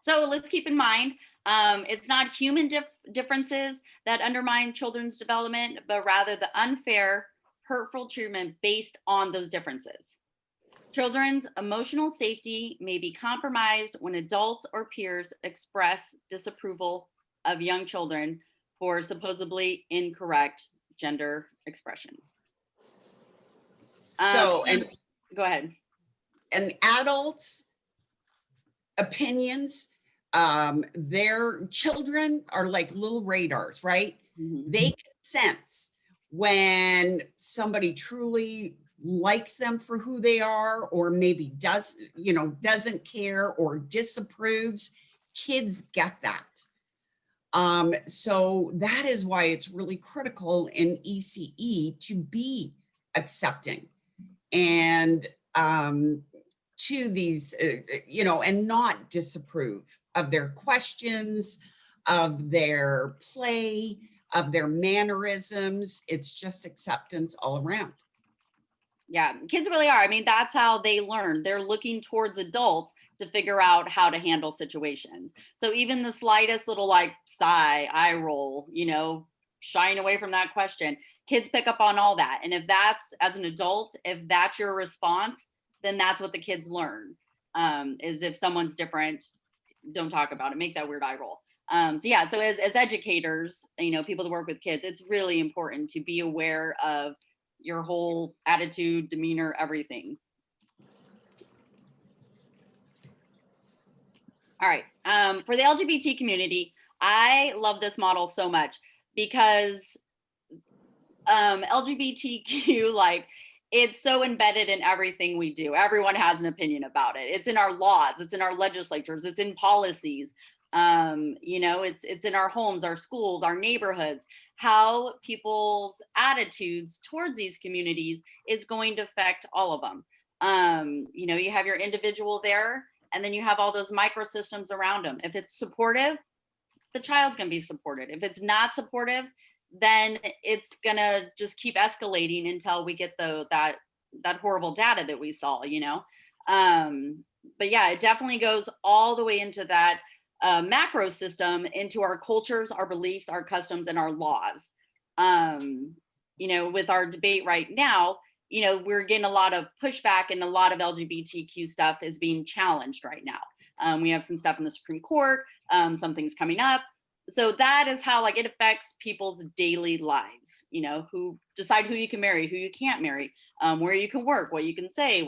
So let's keep in mind, it's not human differences that undermine children's development, but rather the unfair, hurtful treatment based on those differences. Children's emotional safety may be compromised when adults or peers express disapproval of young children for supposedly incorrect gender expressions. So, go ahead. And adults' opinions, their children are like little radars, right? Mm-hmm. They can sense when somebody truly likes them for who they are, or maybe doesn't care or disapproves. Kids get that. So that is why it's really critical in ECE to be accepting and to these, and not disapprove of their questions, of their play, of their mannerisms. It's just acceptance all around. Yeah, kids really are. I mean, that's how they learn. They're looking towards adults to figure out how to handle situations. So even the slightest little like sigh, eye roll, shying away from that question, kids pick up on all that. And if that's, as an adult, if that's your response, then that's what the kids learn. Is if someone's different, don't talk about it, make that weird eye roll. So as educators, people that work with kids, it's really important to be aware of your whole attitude, demeanor, everything. All right. For the LGBT community, I love this model so much because LGBTQ, it's so embedded in everything we do. Everyone has an opinion about it. It's in our laws, it's in our legislatures, it's in policies. It's in our homes, our schools, our neighborhoods. How people's attitudes towards these communities is going to affect all of them. You have your individual there, and then you have all those microsystems around them. If it's supportive, the child's going to be supported. If it's not supportive, then it's going to just keep escalating until we get that horrible data that we saw, But yeah, it definitely goes all the way into that macro system, into our cultures, our beliefs, our customs, and our laws. With our debate right now, we're getting a lot of pushback, and a lot of LGBTQ stuff is being challenged right now. We have some stuff in the Supreme Court, some things coming up. So that is how it affects people's daily lives, who decide who you can marry, who you can't marry, where you can work, what you can say,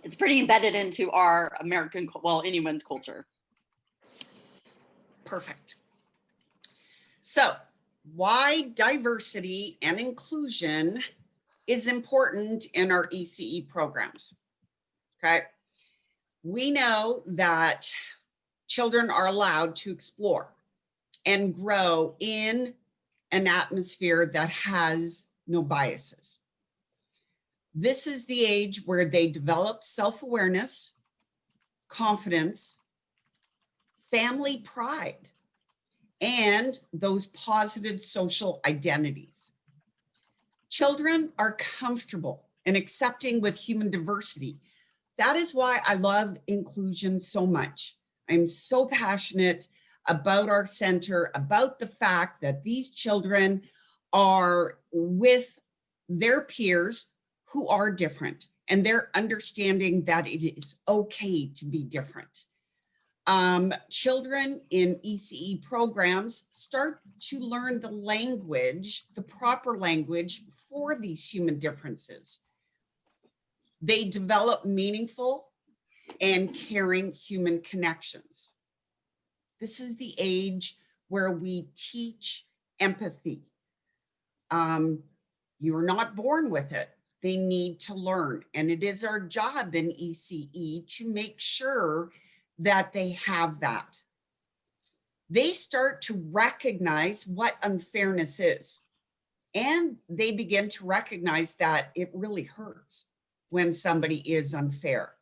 it's pretty embedded into our American, anyone's culture. Perfect. So why diversity and inclusion is important in our ECE programs. Okay. We know that children are allowed to explore and grow in an atmosphere that has no biases. This is the age where they develop self-awareness, confidence, family pride, and those positive social identities. Children are comfortable and accepting with human diversity. That is why I love inclusion so much. I'm so passionate about our center, about the fact that these children are with their peers who are different, and they're understanding that it is okay to be different. Children in ECE programs start to learn the language, the proper language for these human differences. They develop meaningful and caring human connections. This is the age where we teach empathy. You are not born with it. They need to learn. And it is our job in ECE to make sure that they have that. They start to recognize what unfairness is. And they begin to recognize that it really hurts when somebody is unfair.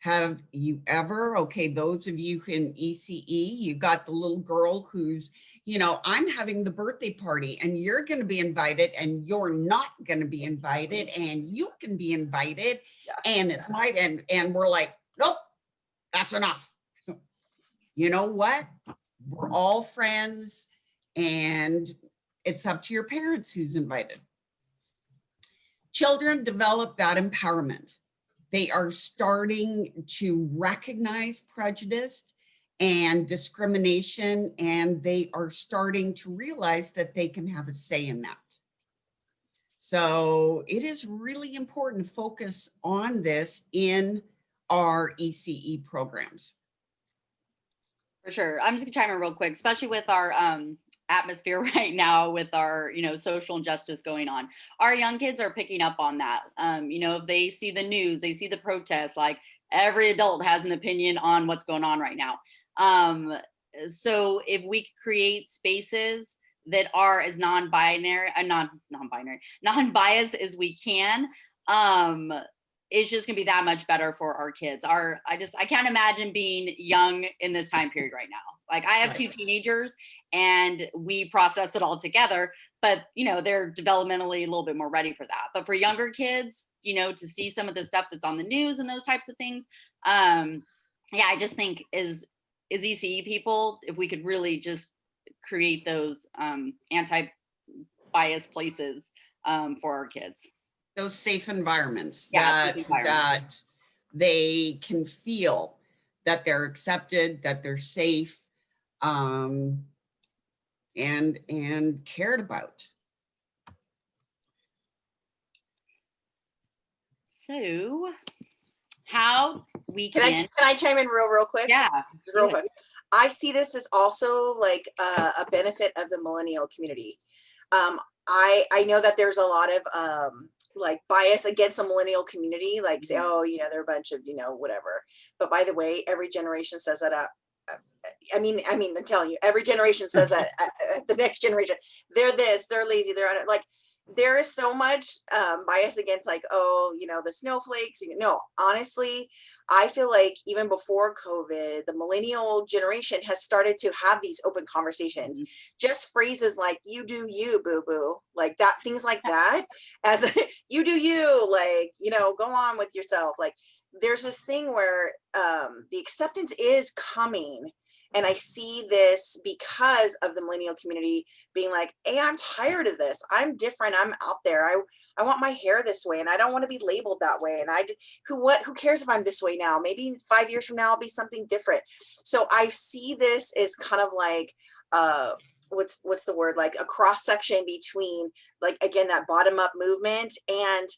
Have you ever, those of you in ECE, you got the little girl who's, I'm having the birthday party and you're going to be invited and you're not going to be invited and you can be invited and it's and we're like, nope, that's enough. You know what? We're all friends and it's up to your parents who's invited. Children develop that empowerment. They are starting to recognize prejudice and discrimination, and they are starting to realize that they can have a say in that. So it is really important to focus on this in our ECE programs. For sure. I'm just gonna chime in real quick, especially with our atmosphere right now with our, social injustice going on. Our young kids are picking up on that. If they see the news, they see the protests, every adult has an opinion on what's going on right now. So if we could create spaces that are as non-binary, non-biased as we can, it's just gonna be that much better for our kids. I can't imagine being young in this time period right now. Like I have two teenagers and we process it all together, but they're developmentally a little bit more ready for that. But for younger kids, to see some of the stuff that's on the news and those types of things, I just think as ECE people, if we could really just create those anti-bias places for our kids. Those safe environments Yeah, that they can feel that they're accepted, that they're safe, and cared about. So how we can I chime in real quick? Yeah. Real quick. I see this as also like a benefit of the millennial community. I know that there's a lot of like bias against the millennial community, like say, oh, they're a bunch of, whatever. But by the way, every generation says that. I mean, I'm telling you, every generation says that. The next generation, they're this, they're lazy, they're like. There is so much bias against like, oh, the snowflakes. No, honestly, I feel like even before COVID, the millennial generation has started to have these open conversations. Just phrases like "you do you, boo boo," like that, things like that. As you do you, like go on with yourself. Like there's this thing where the acceptance is coming. And I see this because of the millennial community being like, hey, I'm tired of this. I'm different. I'm out there. I want my hair this way and I don't want to be labeled that way. And who cares if I'm this way now? Maybe 5 years from now, I'll be something different. So I see this as kind of like, what's the word? Like a cross section between like, again, that bottom up movement and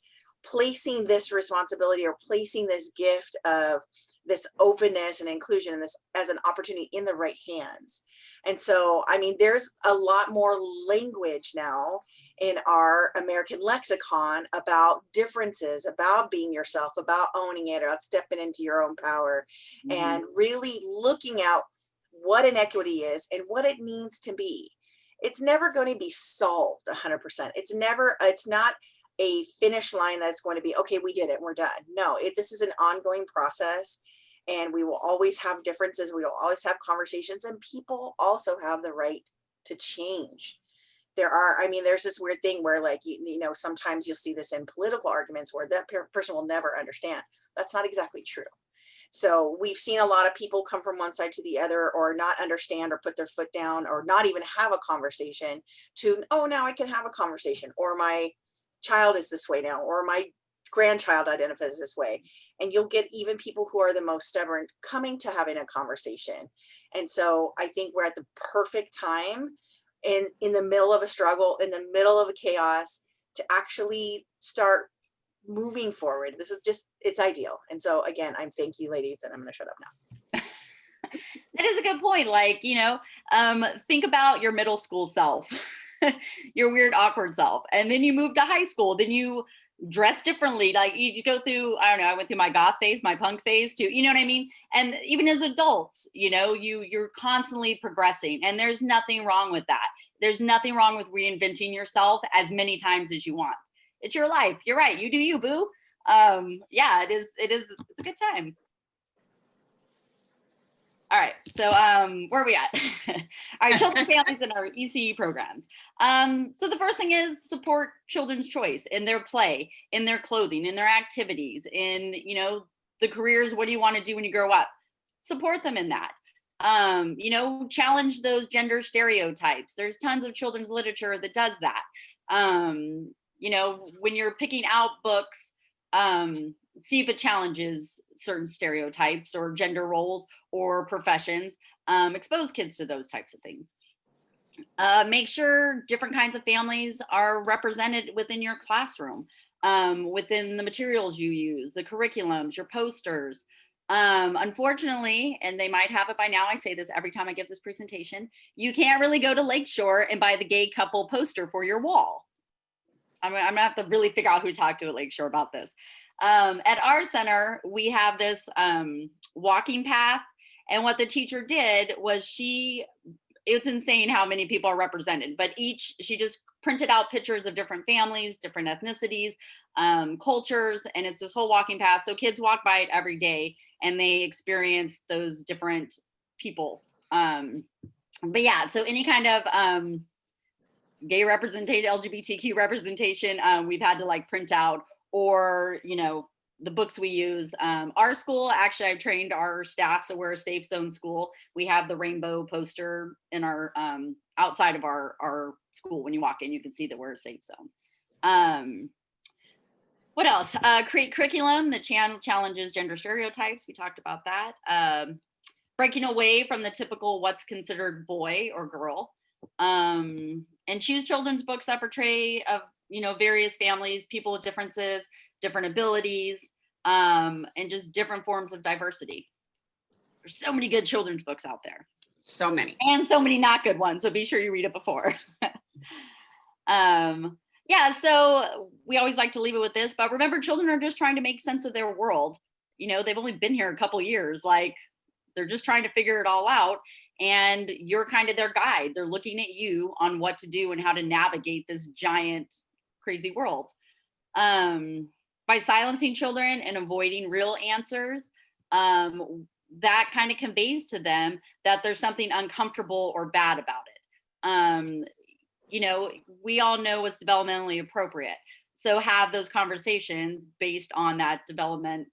placing this responsibility or placing this gift of this openness and inclusion and this as an opportunity in the right hands. And so, I mean, there's a lot more language now in our American lexicon about differences, about being yourself, about owning it, about stepping into your own power, and really looking at what inequity is and what it means to be. It's never going to be solved 100%. It's not a finish line that's going to be, okay, we did it, we're done. No, this is an ongoing process. And we will always have differences. We will always have conversations, and people also have the right to change. There's this weird thing where like, sometimes you'll see this in political arguments where that person will never understand. That's not exactly true. So we've seen a lot of people come from one side to the other or not understand or put their foot down or not even have a conversation to, oh, now I can have a conversation, or my child is this way now, or my grandchild identifies this way. And you'll get even people who are the most stubborn coming to having a conversation. And so I think we're at the perfect time in the middle of a struggle, in the middle of a chaos, to actually start moving forward. This is just, it's ideal. And so again, thank you ladies, and I'm going to shut up now. That is a good point. Like, think about your middle school self, your weird, awkward self. And then you move to high school, then you dress differently. Like you go through, I don't know, I went through my goth phase, my punk phase too, you know what I mean? And even as adults, you're constantly progressing, and there's nothing wrong with that. There's nothing wrong with reinventing yourself as many times as you want. It's your life. You're right. You do you, boo. Yeah, it is. It's a good time. All right, so where are we at? All right, children, families, and our ECE programs. So the first thing is support children's choice in their play, in their clothing, in their activities, in the careers. What do you want to do when you grow up? Support them in that. Challenge those gender stereotypes. There's tons of children's literature that does that. When you're picking out books, see if it challenges certain stereotypes or gender roles or professions. Expose kids to those types of things. Make sure different kinds of families are represented within your classroom, within the materials you use, the curriculums, your posters. Unfortunately, and they might have it by now, I say this every time I give this presentation, you can't really go to Lakeshore and buy the gay couple poster for your wall. I'm gonna have to really figure out who to talk to at Lakeshore about this. At our center, we have this walking path. And what the teacher did was it's insane how many people are represented, but she just printed out pictures of different families, different ethnicities, cultures, and it's this whole walking path. So kids walk by it every day and they experience those different people. But yeah, so any kind of gay representation, LGBTQ representation, we've had to like print out, or, the books we use. Our school, actually, I've trained our staff, so we're a safe zone school. We have the rainbow poster in our outside of our school. When you walk in, you can see that we're a safe zone. What else? Create curriculum that challenges gender stereotypes. We talked about that. Breaking away from the typical what's considered boy or girl. And choose children's books that portray of various families, people with differences, different abilities, and just different forms of diversity. There's so many good children's books out there. So many. And so many not good ones. So be sure you read it before. Yeah, so we always like to leave it with this, but remember, children are just trying to make sense of their world. They've only been here a couple years. Like, they're just trying to figure it all out. And you're kind of their guide. They're looking at you on what to do and how to navigate this giant, crazy world. By silencing children and avoiding real answers, that kind of conveys to them that there's something uncomfortable or bad about it. We all know what's developmentally appropriate. So have those conversations based on that development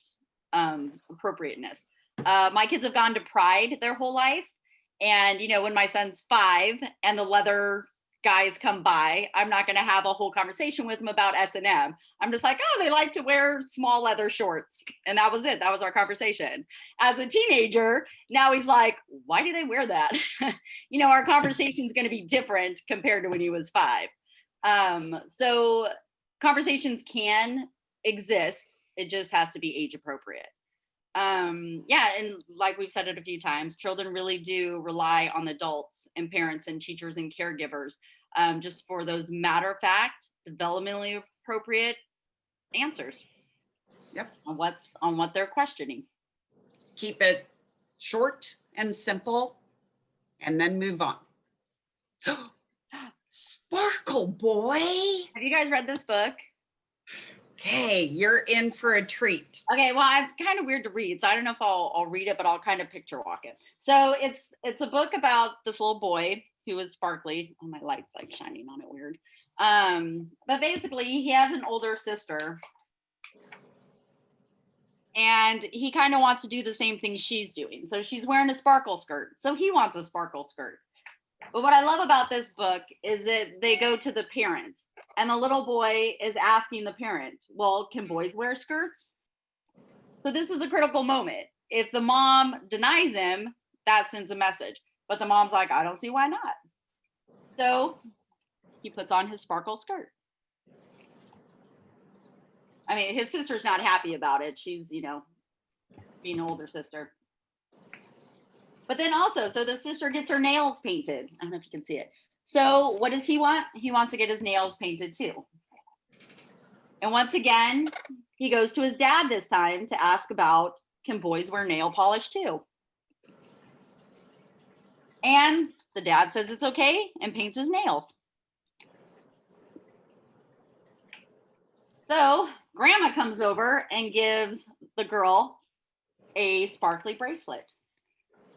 appropriateness. My kids have gone to Pride their whole life. And, when my son's 5 and the leather guys come by, I'm not going to have a whole conversation with him about S&M. I'm just like, oh, they like to wear small leather shorts. And that was it. That was our conversation. As a teenager, now he's like, why do they wear that? Our conversation is going to be different compared to when he was 5. So conversations can exist. It just has to be age appropriate. And like we've said it a few times, children really do rely on adults and parents and teachers and caregivers just for those matter of fact, developmentally appropriate answers. Yep. On what they're questioning. Keep it short and simple, and then move on. Sparkle Boy. Have you guys read this book? Okay, you're in for a treat. Okay, well, it's kind of weird to read, so I don't know if I'll read it, but I'll kind of picture walk it. So it's a book about this little boy who is sparkly. Oh, my light's like shining on it weird. But basically, he has an older sister, and he kind of wants to do the same thing she's doing. So she's wearing a sparkle skirt, so he wants a sparkle skirt. But what I love about this book is that they go to the parents, and the little boy is asking the parent, well, can boys wear skirts? So this is a critical moment. If the mom denies him, that sends a message. But the mom's like, I don't see why not. So he puts on his sparkle skirt. I mean, his sister's not happy about it. She's, being an older sister. But then also, so the sister gets her nails painted. I don't know if you can see it. So what does he want? He wants to get his nails painted too. And once again, he goes to his dad this time to ask about, can boys wear nail polish too? And the dad says it's okay and paints his nails. So grandma comes over and gives the girl a sparkly bracelet.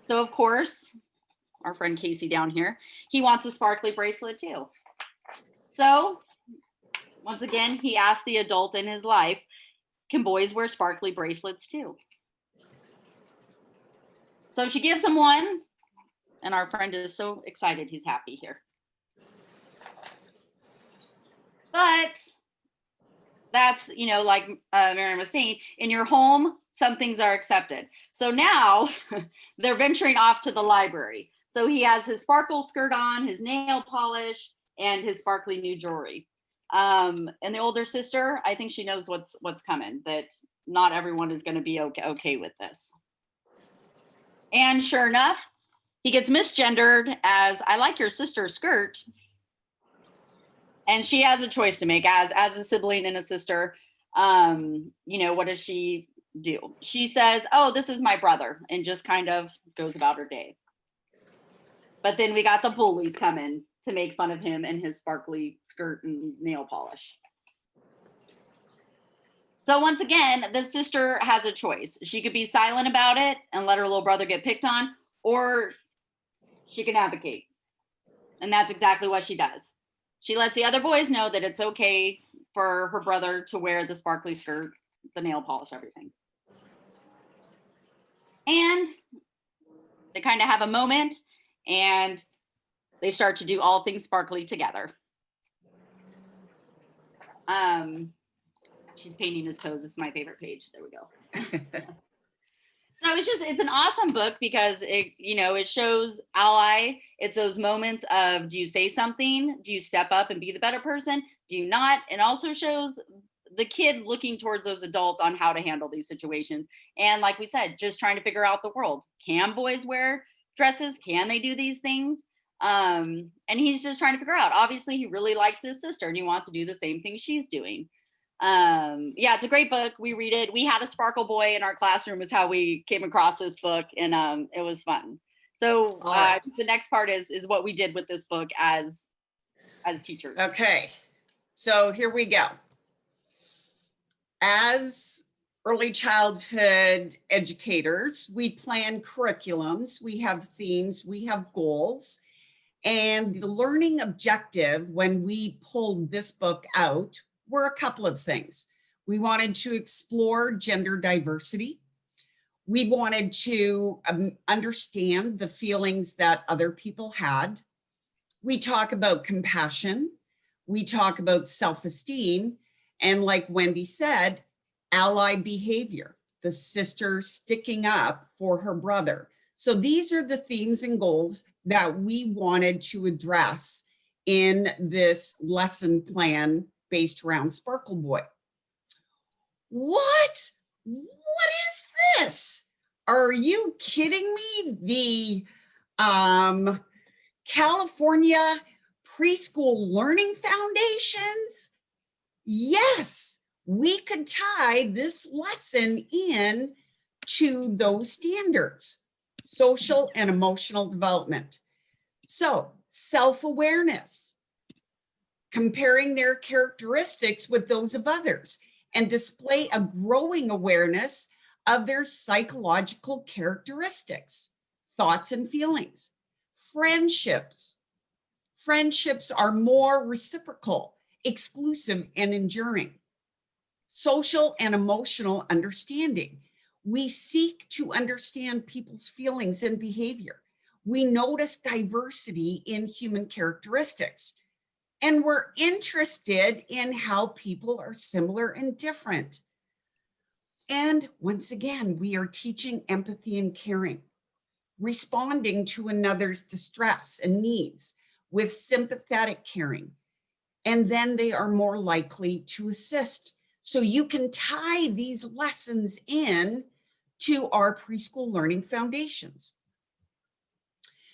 So of course, our friend Casey down here, he wants a sparkly bracelet too. So once again, he asked the adult in his life, can boys wear sparkly bracelets too? So she gives him one, and our friend is so excited, he's happy here. But that's, like Miriam was saying, in your home, some things are accepted. So now they're venturing off to the library. So he has his sparkle skirt on, his nail polish, and his sparkly new jewelry. And the older sister, I think she knows what's coming, that not everyone is going to be okay with this. And sure enough, he gets misgendered as, I like your sister's skirt. And she has a choice to make as a sibling and a sister. You know, what does she do? She says, oh, this is my brother, and just kind of goes about her day. But then we got the bullies coming to make fun of him and his sparkly skirt and nail polish. So once again, the sister has a choice. She could be silent about it and let her little brother get picked on, or she can advocate. And that's exactly what she does. She lets the other boys know that it's okay for her brother to wear the sparkly skirt, the nail polish, everything. And they kind of have a moment, and they start to do all things sparkly together. She's painting his toes. This is my favorite page. There we go. So it's an awesome book because it, you know, it shows ally. It's those moments of, do you say something? Do you step up and be the better person? Do you not? It also shows the kid looking towards those adults on how to handle these situations. And like we said, just trying to figure out the world. Can boys wear dresses? Can they do these things? And he's just trying to figure out. Obviously, he really likes his sister and he wants to do the same thing she's doing. Yeah, it's a great book. We read it. We had a sparkle boy in our classroom is how we came across this book, and it was fun. So the next part is what we did with this book as teachers. Okay, so here we go. As early childhood educators, we plan curriculums, we have themes, we have goals, and the learning objective when we pulled this book out were a couple of things. We wanted to explore gender diversity. We wanted to understand the feelings that other people had. We talk about compassion. We talk about self-esteem. And like Wendi said, ally behavior, the sister sticking up for her brother. So these are the themes and goals that we wanted to address in this lesson plan based around Sparkle Boy. What is this? Are you kidding me? The California Preschool Learning Foundations? Yes, we could tie this lesson in to those standards, social and emotional development. So self-awareness, comparing their characteristics with those of others, and display a growing awareness of their psychological characteristics, thoughts and feelings. Friendships. Friendships are more reciprocal, exclusive, and enduring. Social and emotional understanding. We seek to understand people's feelings and behavior. We notice diversity in human characteristics. And we're interested in how people are similar and different. And once again, we are teaching empathy and caring, responding to another's distress and needs with sympathetic caring. And then they are more likely to assist. So you can tie these lessons in to our preschool learning foundations.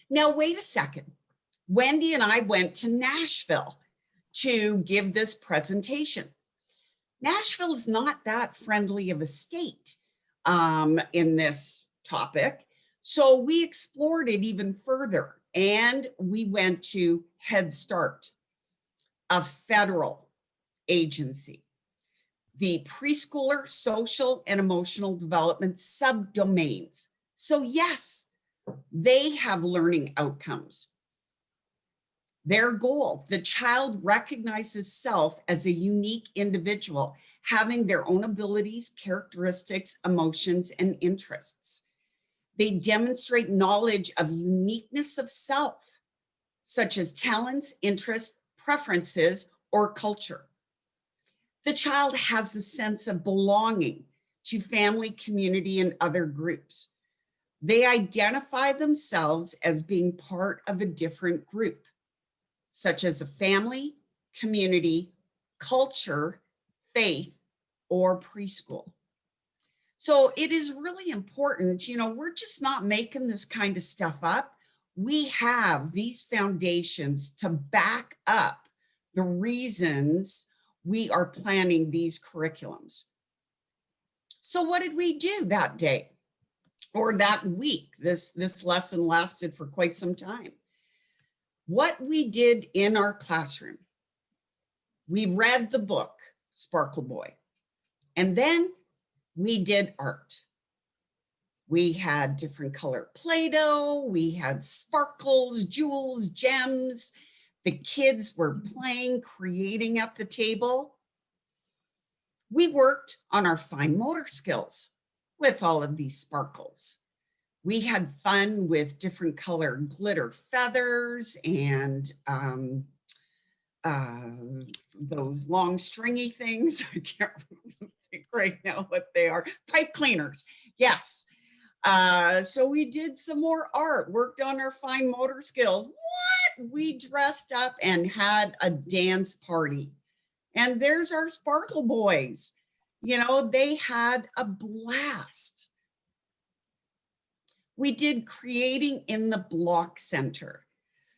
Now, wait a second. Wendi and I went to Nashville to give this presentation. Nashville is not that friendly of a state in this topic. So we explored it even further and we went to Head Start, a federal agency, the preschooler social and emotional development subdomains. So yes, they have learning outcomes. Their goal, the child recognizes self as a unique individual, having their own abilities, characteristics, emotions, and interests. They demonstrate knowledge of uniqueness of self, such as talents, interests, preferences, or culture. The child has a sense of belonging to family, community, and other groups. They identify themselves as being part of a different group, such as a family, community, culture, faith, or preschool. So it is really important, you know, we're just not making this kind of stuff up. We have these foundations to back up the reasons we are planning these curriculums. So what did we do that day or that week? This lesson lasted for quite some time. What we did in our classroom, we read the book, Sparkle Boy, and then we did art. We had different color Play-Doh, we had sparkles, jewels, gems. The kids were playing, creating at the table. We worked on our fine motor skills with all of these sparkles. We had fun with different colored glitter feathers and those long stringy things. I can't think right now what they are. Pipe cleaners, yes. So we did some more art, worked on our fine motor skills. What? We dressed up and had a dance party. And there's our Sparkle Boys. You know, they had a blast. We did creating in the block center.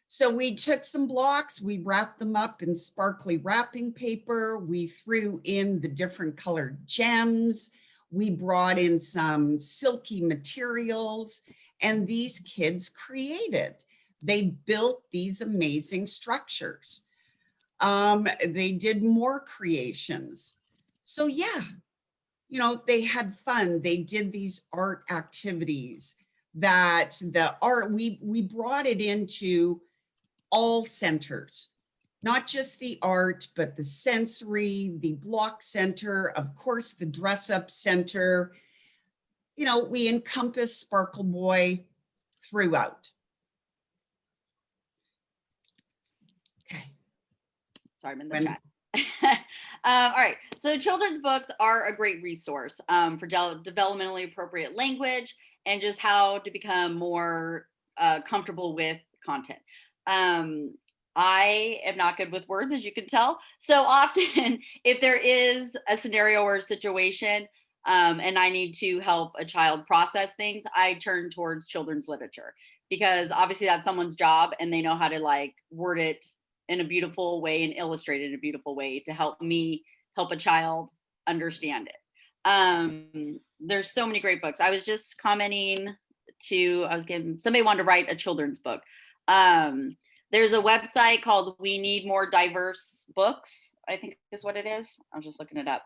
So we took some blocks, we wrapped them up in sparkly wrapping paper. We threw in the different colored gems. We brought in some silky materials, and these kids created. They built these amazing structures. They did more creations. So yeah, you know, they had fun. They did these art activities that the art, we brought it into all centers, not just the art, but the sensory, the block center, of course, the dress up center. You know, we encompass Sparkle Boy throughout. Okay. Sorry, I'm in the chat. All right, so children's books are a great resource for developmentally appropriate language and just how to become more comfortable with content. I am not good with words, as you can tell. So often, if there is a scenario or a situation and I need to help a child process things, I turn towards children's literature, because obviously that's someone's job and they know how to like word it in a beautiful way and illustrate it in a beautiful way to help me help a child understand it. There's so many great books. I was just commenting to, somebody wanted to write a children's book. There's a website called We Need More Diverse Books, I think is what it is. I'm just looking it up.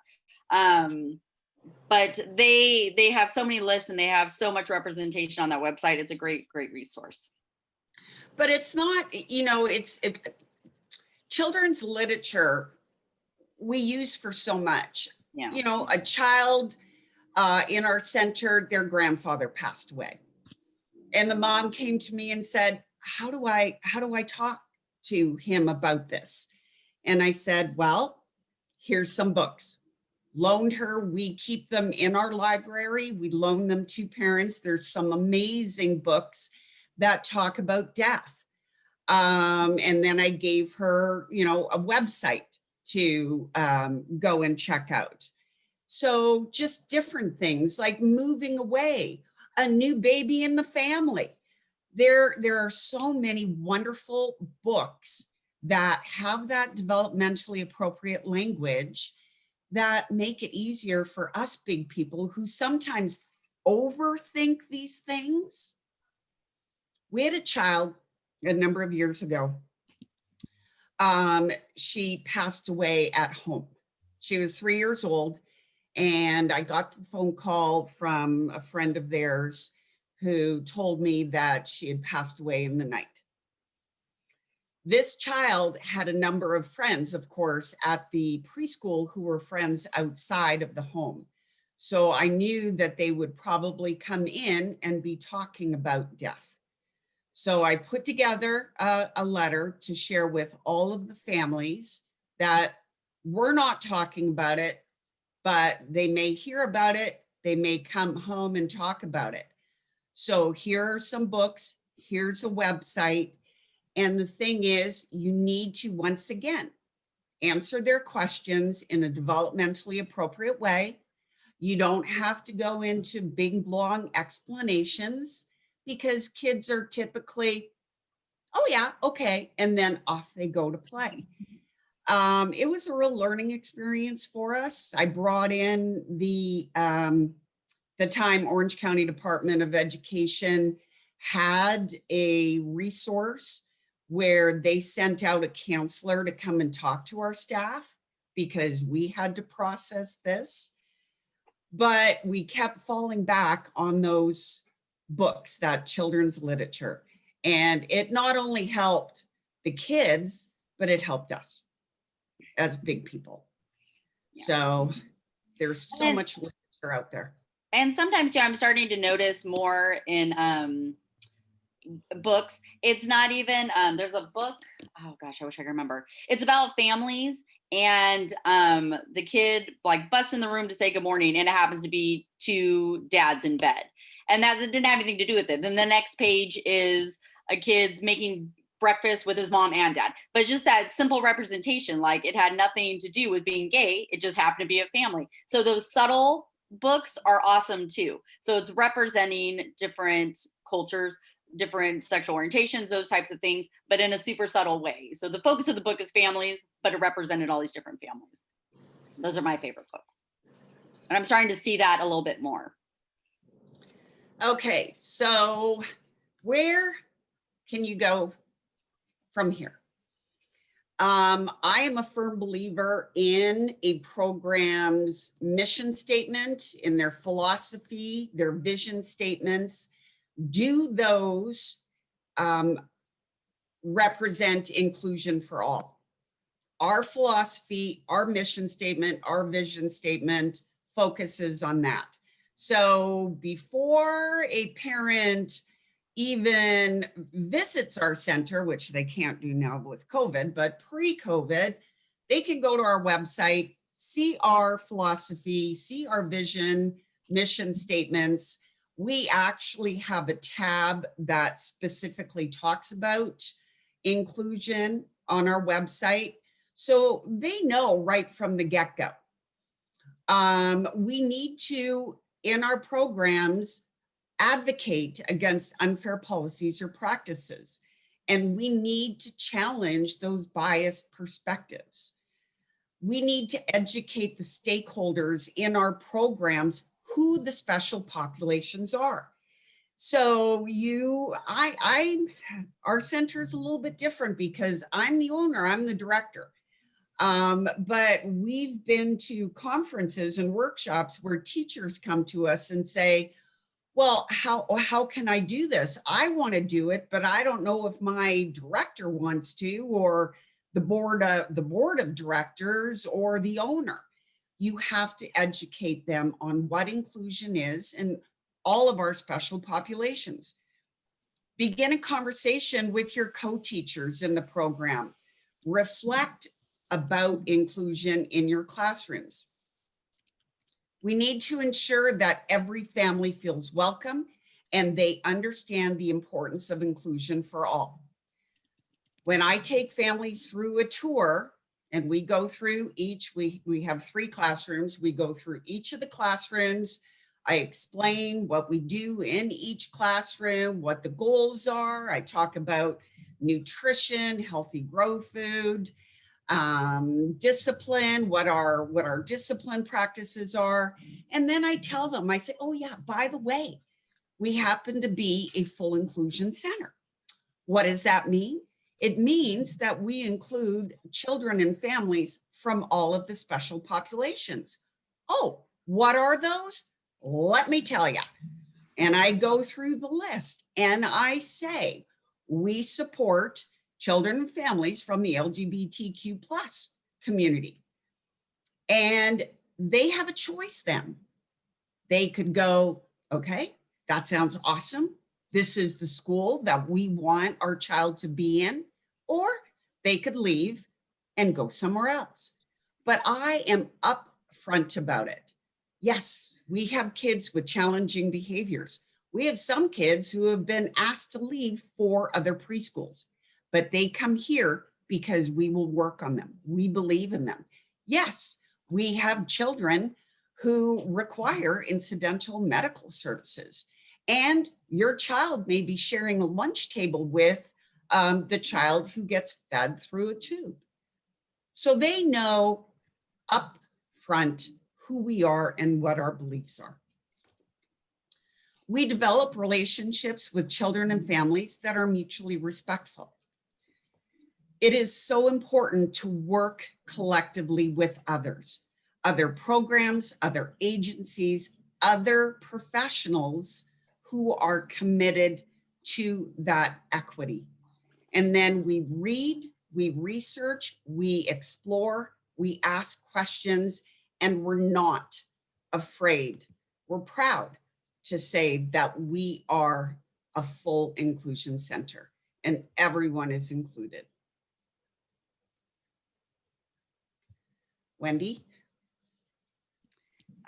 But they have so many lists and they have so much representation on that website. It's a great resource. But it's not, you know, children's literature we use for so much. Yeah. You know, a child in our center, their grandfather passed away. And the mom came to me and said, how do I talk to him about this? And I said, well, here's some books. Loaned her, we keep them in our library. We loan them to parents. There's some amazing books that talk about death. And then I gave her, you know, a website to go and check out. So just different things like moving away, a new baby in the family. There are so many wonderful books that have that developmentally appropriate language that make it easier for us big people who sometimes overthink these things. We had a child a number of years ago. She passed away at home. She was 3 years old, and I got the phone call from a friend of theirs who told me that she had passed away in the night. This child had a number of friends, of course, at the preschool who were friends outside of the home. So I knew that they would probably come in and be talking about death. So I put together a letter to share with all of the families that we're not talking about it, but they may hear about it. They may come home and talk about it. So here are some books. Here's a website. And the thing is, you need to, once again, answer their questions in a developmentally appropriate way. You don't have to go into big, long explanations because kids are typically, oh yeah, okay, and then off they go to play. It was a real learning experience for us. I brought in the time Orange County Department of Education had a resource where they sent out a counselor to come and talk to our staff because we had to process this. But we kept falling back on those books, that children's literature. And it not only helped the kids, but it helped us as big people. Yeah. So there's so much literature out there. And sometimes, I'm starting to notice more in books. It's not even, there's a book, oh gosh, I wish I could remember. It's about families and the kid like busts in the room to say good morning and it happens to be two dads in bed. And that didn't have anything to do with it. Then the next page is a kid's making breakfast with his mom and dad. But just that simple representation, like it had nothing to do with being gay. It just happened to be a family. So those subtle books are awesome too. So it's representing different cultures, different sexual orientations, those types of things, but in a super subtle way. So the focus of the book is families, but it represented all these different families. Those are my favorite books. And I'm starting to see that a little bit more. Okay, so where can you go from here? I am a firm believer in a program's mission statement, in their philosophy, their vision statements. Do those represent inclusion for all? Our philosophy, our mission statement, our vision statement focuses on that. So before a parent even visits our center, which they can't do now with COVID, but pre-COVID, they can go to our website, see our philosophy, see our vision, mission statements. We actually have a tab that specifically talks about inclusion on our website. So they know right from the get-go. We need to, in our programs, advocate against unfair policies or practices. And we need to challenge those biased perspectives. We need to educate the stakeholders in our programs who the special populations are. So our center is a little bit different because I'm the owner, I'm the director. But we've been to conferences and workshops where teachers come to us and say, well, how can I do this? I want to do it, but I don't know if my director wants to, or the board of directors, or the owner. You have to educate them on what inclusion is in all of our special populations. Begin a conversation with your co-teachers in the program. Reflect about inclusion in your classrooms. We need to ensure that every family feels welcome and they understand the importance of inclusion for all. When I take families through a tour and we go through each, we have 3 classrooms, we go through each of the classrooms. I explain what we do in each classroom, what the goals are. I talk about nutrition, healthy grow food, discipline, what our discipline practices are. And then I tell them, I say, oh yeah, by the way, we happen to be a full inclusion center. What does that mean? It means that we include children and families from all of the special populations. Oh, what are those? Let me tell you. And I go through the list and I say, we support children and families from the LGBTQ plus community. And they have a choice then. They could go, okay, that sounds awesome. This is the school that we want our child to be in, or they could leave and go somewhere else. But I am upfront about it. Yes, we have kids with challenging behaviors. We have some kids who have been asked to leave for other preschools, but they come here because we will work on them. We believe in them. Yes, we have children who require incidental medical services, and your child may be sharing a lunch table with the child who gets fed through a tube. so they know up front who we are and what our beliefs are. We develop relationships with children and families that are mutually respectful. It is so important to work collectively with others, other programs, other agencies, other professionals who are committed to that equity. And then we read, we research, we explore, we ask questions, and we're not afraid. We're proud to say that we are a full inclusion center and everyone is included. Wendi?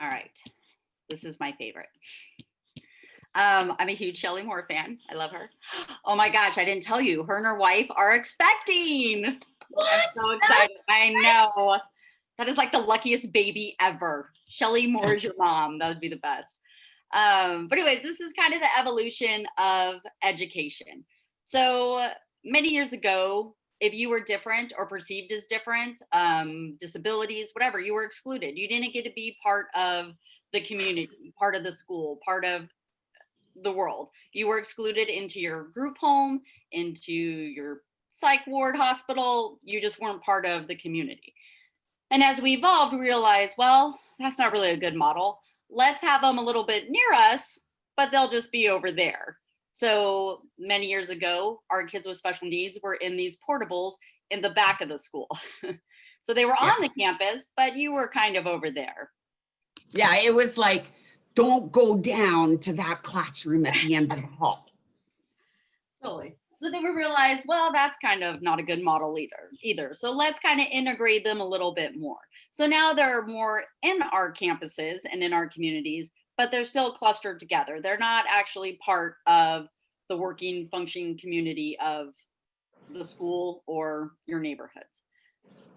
All right, this is my favorite. I'm a huge Shelley Moore fan. I love her. Oh my gosh, I didn't tell you, her and her wife are expecting. What? I'm so excited. I know. That is like the luckiest baby ever. Shelley Moore is your mom. That would be the best. But anyways, this is kind of the evolution of education. So many years ago, if you were different or perceived as different, disabilities, whatever, you were excluded. You didn't get to be part of the community, part of the school, part of the world. You were excluded into your group home, into your psych ward hospital. You just weren't part of the community. And as we evolved, we realized, well, that's not really a good model. Let's have them a little bit near us, but they'll just be over there. So many years ago, our kids with special needs were in these portables in the back of the school. So they were on the campus, but you were kind of over there. Yeah, it was like, don't go down to that classroom at the end of the hall. Totally. So then we realized, well, that's kind of not a good model either. So let's kind of integrate them a little bit more. So now they're more in our campuses and in our communities, but they're still clustered together. They're not actually part of the working, functioning community of the school or your neighborhoods.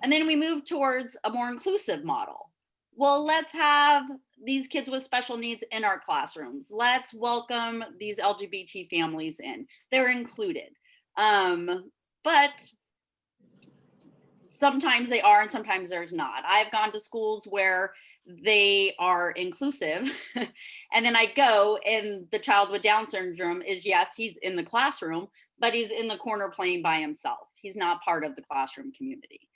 And then we move towards a more inclusive model. Well, let's have these kids with special needs in our classrooms. Let's welcome these LGBT families in. They're included. But sometimes they are and sometimes there's not. I've gone to schools where they are inclusive and then I go and the child with Down syndrome is, yes, he's in the classroom, but he's in the corner playing by himself. He's not part of the classroom community.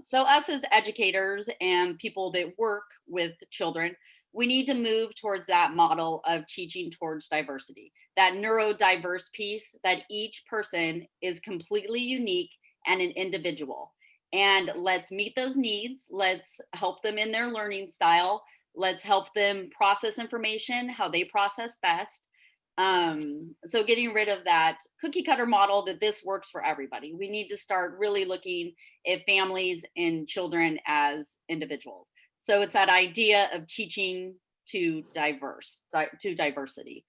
So us as educators and people that work with children, we need to move towards that model of teaching towards diversity, that neurodiverse piece, that each person is completely unique and an individual. And let's meet those needs. Let's help them in their learning style. Let's help them process information, how they process best. So getting rid of that cookie cutter model that this works for everybody. We need to start really looking at families and children as individuals. So it's that idea of teaching to diversity,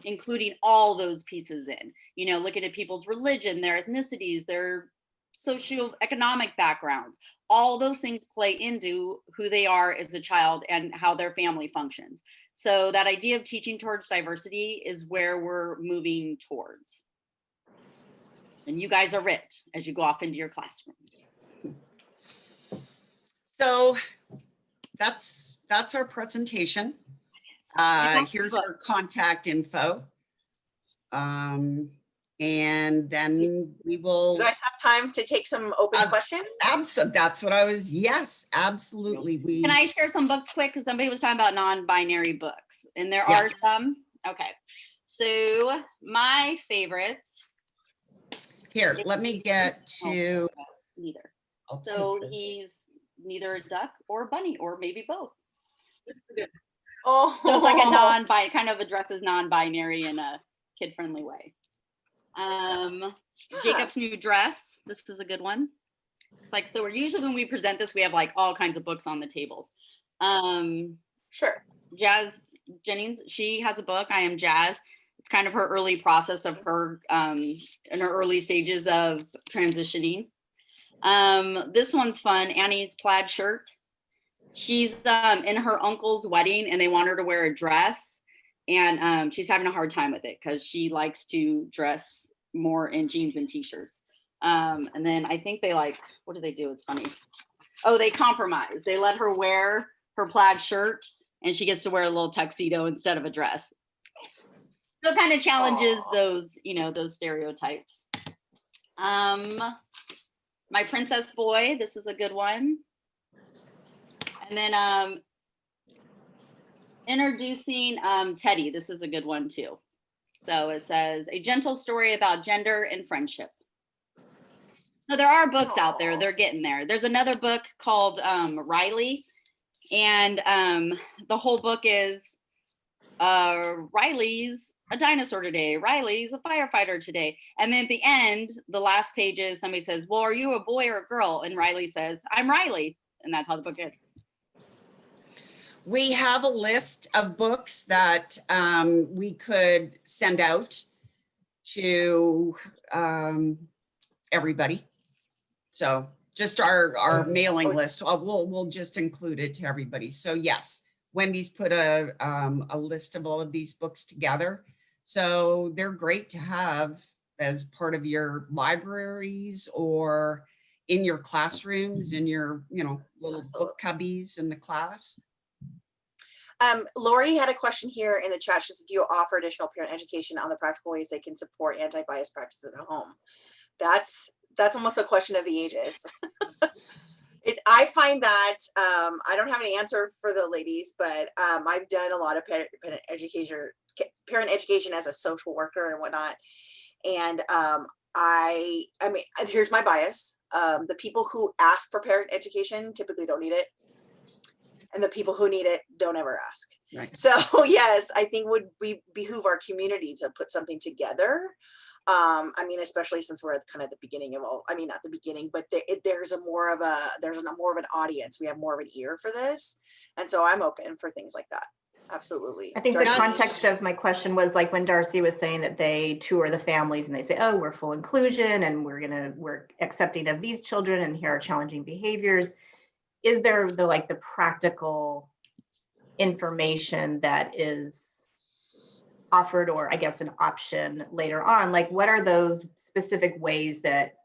including all those pieces in, you know, looking at people's religion, their ethnicities, their socioeconomic backgrounds. All those things play into who they are as a child and how their family functions. So that idea of teaching towards diversity is where we're moving towards. And you guys are it as you go off into your classrooms. So that's our presentation. Here's our contact info. And then we will. You guys have time to take some open questions? Absolutely. That's what I was. Yes, absolutely. Can I share some books quick? Because somebody was talking about non-binary books, and there are some. Okay. So my favorites. Here, let me get to. Neither. So he's neither a duck or a bunny, or maybe both. Oh. So it's like a non-binary, kind of addresses non-binary in a kid-friendly way. Jacob's New Dress. This is a good one. It's like, so we're usually when we present this, we have like all kinds of books on the tables. Sure. Jazz Jennings, she has a book, I Am Jazz. It's kind of her early process of her in her early stages of transitioning. This one's fun. Annie's Plaid Shirt. She's in her uncle's wedding and they want her to wear a dress. And she's having a hard time with it because she likes to dress more in jeans and t-shirts. And then I think they like, what do they do? It's funny. Oh, they compromise. They let her wear her plaid shirt and she gets to wear a little tuxedo instead of a dress. So it kind of challenges those, you know, those stereotypes. My princess boy, this is a good one. And then introducing Teddy, this is a good one too. So it says, a gentle story about gender and friendship. So there are books out there, they're getting there. There's another book called Riley, and the whole book is Riley's a dinosaur today, Riley's a firefighter today. And then at the end, the last page is somebody says, well, are you a boy or a girl? And Riley says, I'm Riley. And that's how the book ends. We have a list of books that we could send out to everybody. So just our mailing list, we'll just include it to everybody. So yes, Wendy's put a list of all of these books together. So they're great to have as part of your libraries or in your classrooms, in your, you know, little book cubbies in the class. Lori had a question here in the chat. She said, do you offer additional parent education on the practical ways they can support anti-bias practices at home? That's almost a question of the ages. I find that I don't have an answer for the ladies, but I've done a lot of parent education as a social worker and whatnot. And I mean, here's my bias. The people who ask for parent education typically don't need it. And the people who need it don't ever ask. Right. So yes, I think would behoove our community to put something together. I mean, especially since we're at kind of the beginning of all, I mean, not the beginning, but there's more of an audience. We have more of an ear for this. And so I'm open for things like that. Absolutely. I think the context of my question was like when Darcie was saying that they tour the families and they say, oh, we're full inclusion and we're accepting of these children and here are challenging behaviors. Is there the practical information that is offered, or I guess an option later on? Like, what are those specific ways that,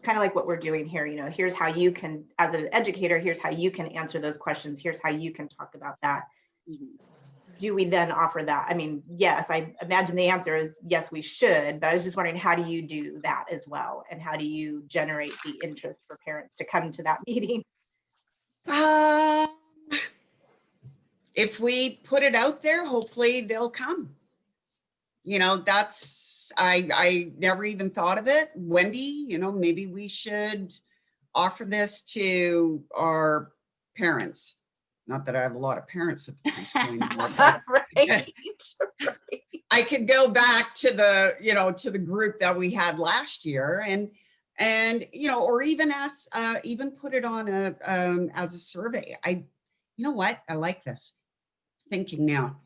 kind of like what we're doing here, you know, here's how you can, as an educator, here's how you can answer those questions. Here's how you can talk about that. Mm-hmm. Do we then offer that? I mean, yes, I imagine the answer is yes, we should, but I was just wondering, how do you do that as well? And how do you generate the interest for parents to come to that meeting? If we put it out there, hopefully they'll come. You know, I never even thought of it. Wendy, you know, maybe we should offer this to our parents. Not that I have a lot of parents at the preschool anymore. Right. I could go back to the group that we had last year and you know, or even even put it on as a survey. You know what? I like this thinking now.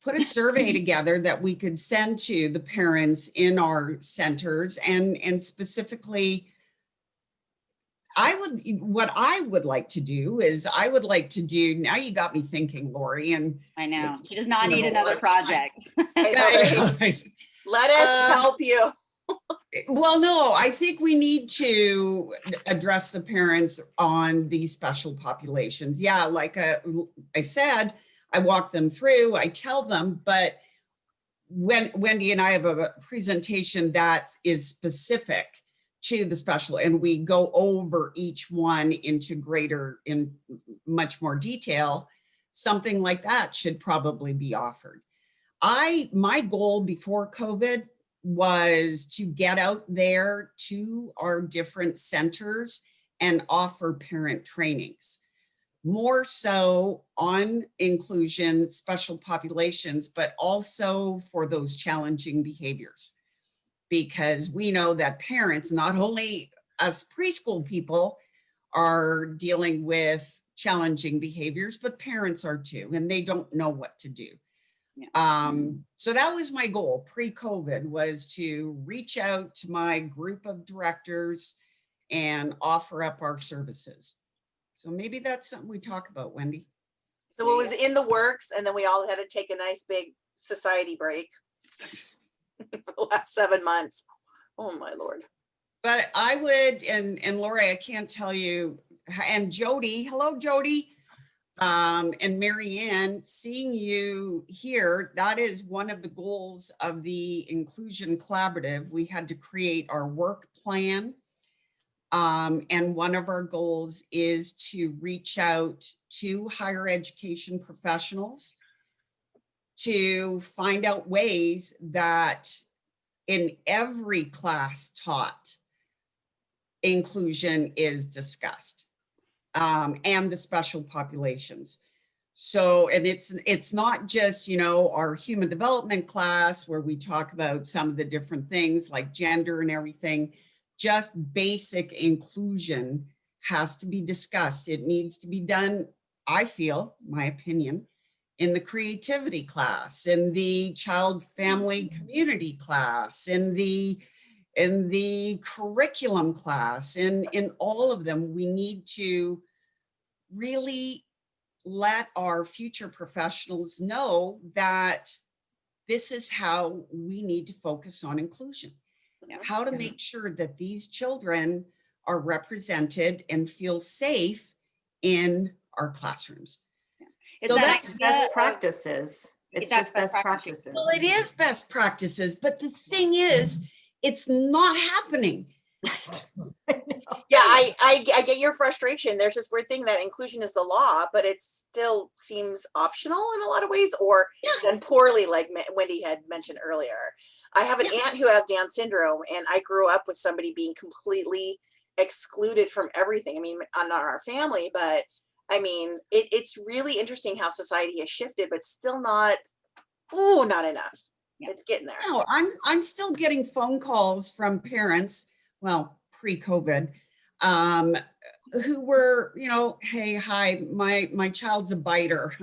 Put a survey together that we could send to the parents in our centers and specifically, what I would like to do is now you got me thinking, Lori, and I know she does not need another project. Let us help you. Well, no, I think we need to address the parents on these special populations. Yeah, like I said, I walk them through, I tell them, but when Wendy and I have a presentation that is specific to the special, and we go over each one in much more detail, something like that should probably be offered. My goal before COVID was to get out there to our different centers and offer parent trainings, more so on inclusion, special populations, but also for those challenging behaviors. Because we know that parents, not only us preschool people, are dealing with challenging behaviors, but parents are too, and they don't know what to do. Yeah. So that was my goal pre-COVID, was to reach out to my group of directors and offer up our services. So maybe that's something we talk about, Wendy. So it was in the works, and then we all had to take a nice big society break for the last 7 months. Oh my Lord. But I would, and Lori, I can't tell you, and Jody, hello, Jody, and Marianne, seeing you here, that is one of the goals of the Inclusion Collaborative. We had to create our work plan. And one of our goals is to reach out to higher education professionals to find out ways that in every class taught, inclusion is discussed, and the special populations. So, and it's not just, you know, our human development class where we talk about some of the different things like gender and everything. Just basic inclusion has to be discussed. It needs to be done, I feel, my opinion, in the creativity class, in the child family community class, in the curriculum class, in all of them. We need to really let our future professionals know that this is how we need to focus on inclusion. How to make sure that these children are represented and feel safe in our classrooms. So that's best practices. It's just best practices. Well, it is best practices, but the thing is, it's not happening. Yeah, I get your frustration. There's this weird thing that inclusion is the law, but it still seems optional in a lot of ways, or done poorly, like Wendi had mentioned earlier. I have an aunt who has Down syndrome, and I grew up with somebody being completely excluded from everything. I mean, not our family, but I mean, it's really interesting how society has shifted, but still not enough. It's getting there. No, I'm still getting phone calls from parents, well, pre-COVID, who were, you know, hey, hi, my child's a biter.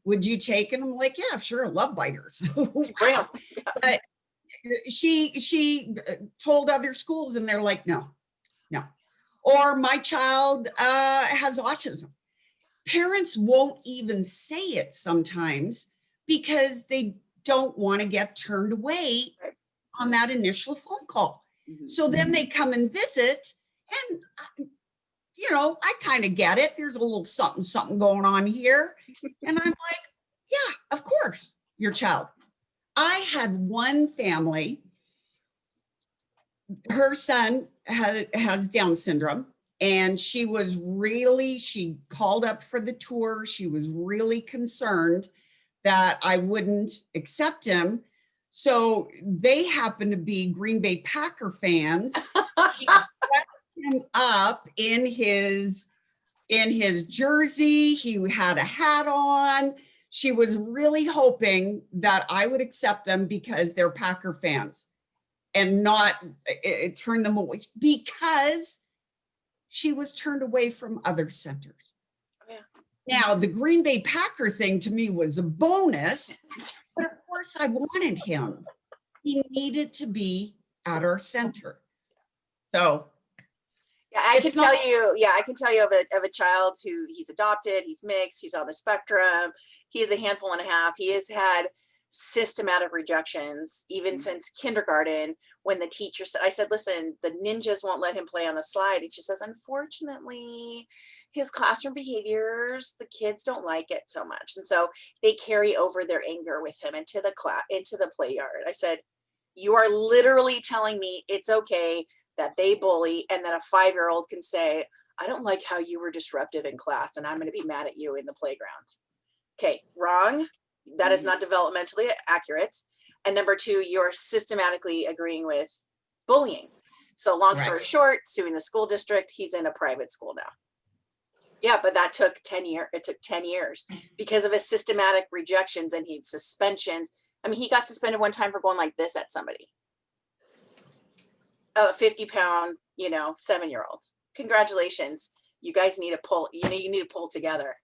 Would you take it? I'm like, yeah, sure, I love biters. Wow. But she told other schools and they're like, no. Or my child has autism. Parents won't even say it sometimes because they don't want to get turned away on that initial phone call. So then they come and visit, and you know, I kind of get it. There's a little something going on here. And I'm like, yeah, of course, your child. I had one family, her son has Down syndrome, and she called up for the tour. She was really concerned that I wouldn't accept him. So they happen to be Green Bay Packer fans. She dressed him up in his jersey. He had a hat on. She was really hoping that I would accept them because they're Packer fans and not turn them away, because she was turned away from other centers. Yeah. Now, the Green Bay Packer thing to me was a bonus, but of course I wanted him. He needed to be at our center. So yeah, I can tell you of a child who he's adopted, he's mixed, he's on the spectrum. He is a handful and a half. He has had systematic rejections even since kindergarten, when the teacher said, I said, listen, the ninjas won't let him play on the slide. And she says, unfortunately, his classroom behaviors, the kids don't like it so much. And so they carry over their anger with him into the play yard. I said, you are literally telling me it's okay that they bully, and that a 5-year-old can say, I don't like how you were disruptive in class, and I'm going to be mad at you in the playground. Okay, wrong. That is not developmentally accurate. And number 2, you're systematically agreeing with bullying. So long story short, suing the school district, he's in a private school now. Yeah, but that took 10 years. It took 10 years because of his systematic rejections and his suspensions. I mean, he got suspended one time for going like this at somebody. A 50-pound, 7-year-old. Congratulations. You guys need to pull, you need to pull together.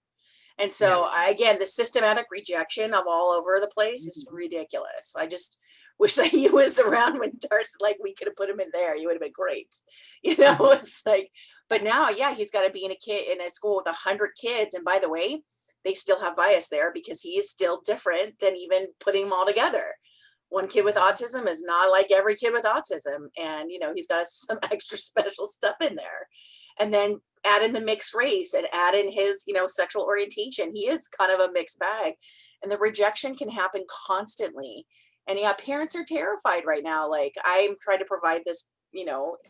And so again, the systematic rejection of all over the place is ridiculous. I just wish that he was around when Darcie, like we could have put him in there. He would have been great. It's like, but now, he's got to be in a school with 100 kids. And by the way, they still have bias there because he is still different than even putting them all together. one kid with autism is not like every kid with autism. And, he's got some extra special stuff in there. And then add in the mixed race and add in his, sexual orientation. He is kind of a mixed bag, and the rejection can happen constantly. And yeah, parents are terrified right now. Like, I'm trying to provide this,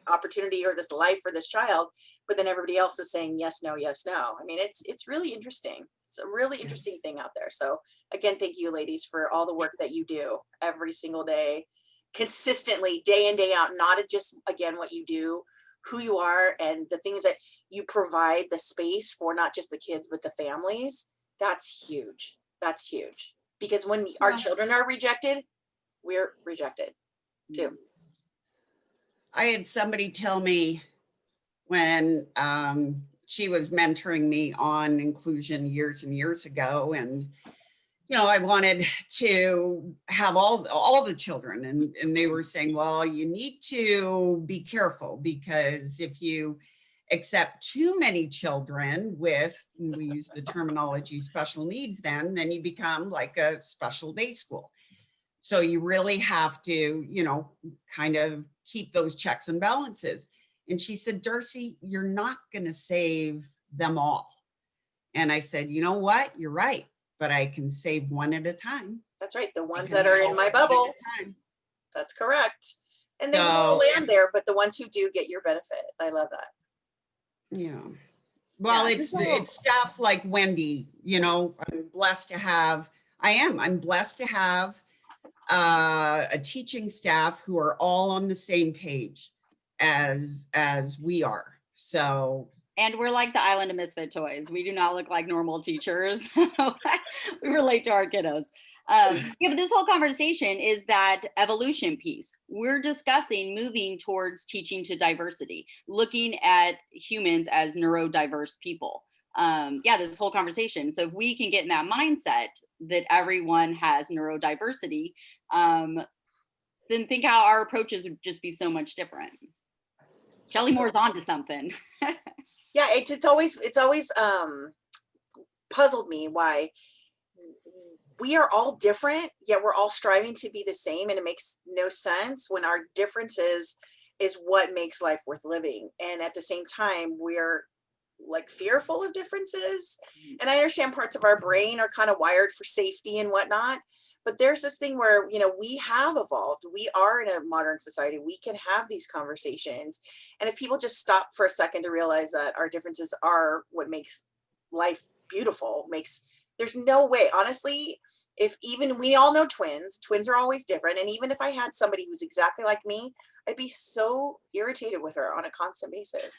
opportunity or this life for this child, but then everybody else is saying yes, no, yes, no. I mean, it's really interesting. It's a really interesting thing out there. So again, thank you, ladies, for all the work that you do every single day, consistently, day in, day out, not just, again, what you do, who you are, and the things that you provide the space for, not just the kids, but the families. That's huge. That's huge. Because when our children are rejected, we're rejected too. I had somebody tell me when she was mentoring me on inclusion years and years ago, and I wanted to have all the children, and they were saying, well, you need to be careful, because if you accept too many children with, and we use the terminology special needs, then you become like a special day school. So you really have to, kind of keep those checks and balances. And she said, Darcie, you're not going to save them all. And I said, you know what? You're right. But I can save one at a time. That's right. The ones that are in my bubble. That's correct. And they will land there, but the ones who do get your benefit. I love that. Yeah. Well, Yeah, it's stuff like Wendi, I'm blessed to have a teaching staff who are all on the same page as we are. So, and we're like the island of misfit toys. We do not look like normal teachers. We relate to our kiddos. But this whole conversation is that evolution piece. We're discussing moving towards teaching to diversity, looking at humans as neurodiverse people. This whole conversation. So if we can get in that mindset that everyone has neurodiversity, then think how our approaches would just be so much different. Shelley Moore's onto something. Yeah, it's always puzzled me why we are all different, yet we're all striving to be the same, and it makes no sense when our differences is what makes life worth living. And at the same time, we're like fearful of differences. And I understand parts of our brain are kind of wired for safety and whatnot, but there's this thing where, we have evolved. We are in a modern society. We can have these conversations. And if people just stop for a second to realize that our differences are what makes life beautiful, there's no way, honestly, if even we all know twins are always different. And even if I had somebody who's exactly like me, I'd be so irritated with her on a constant basis.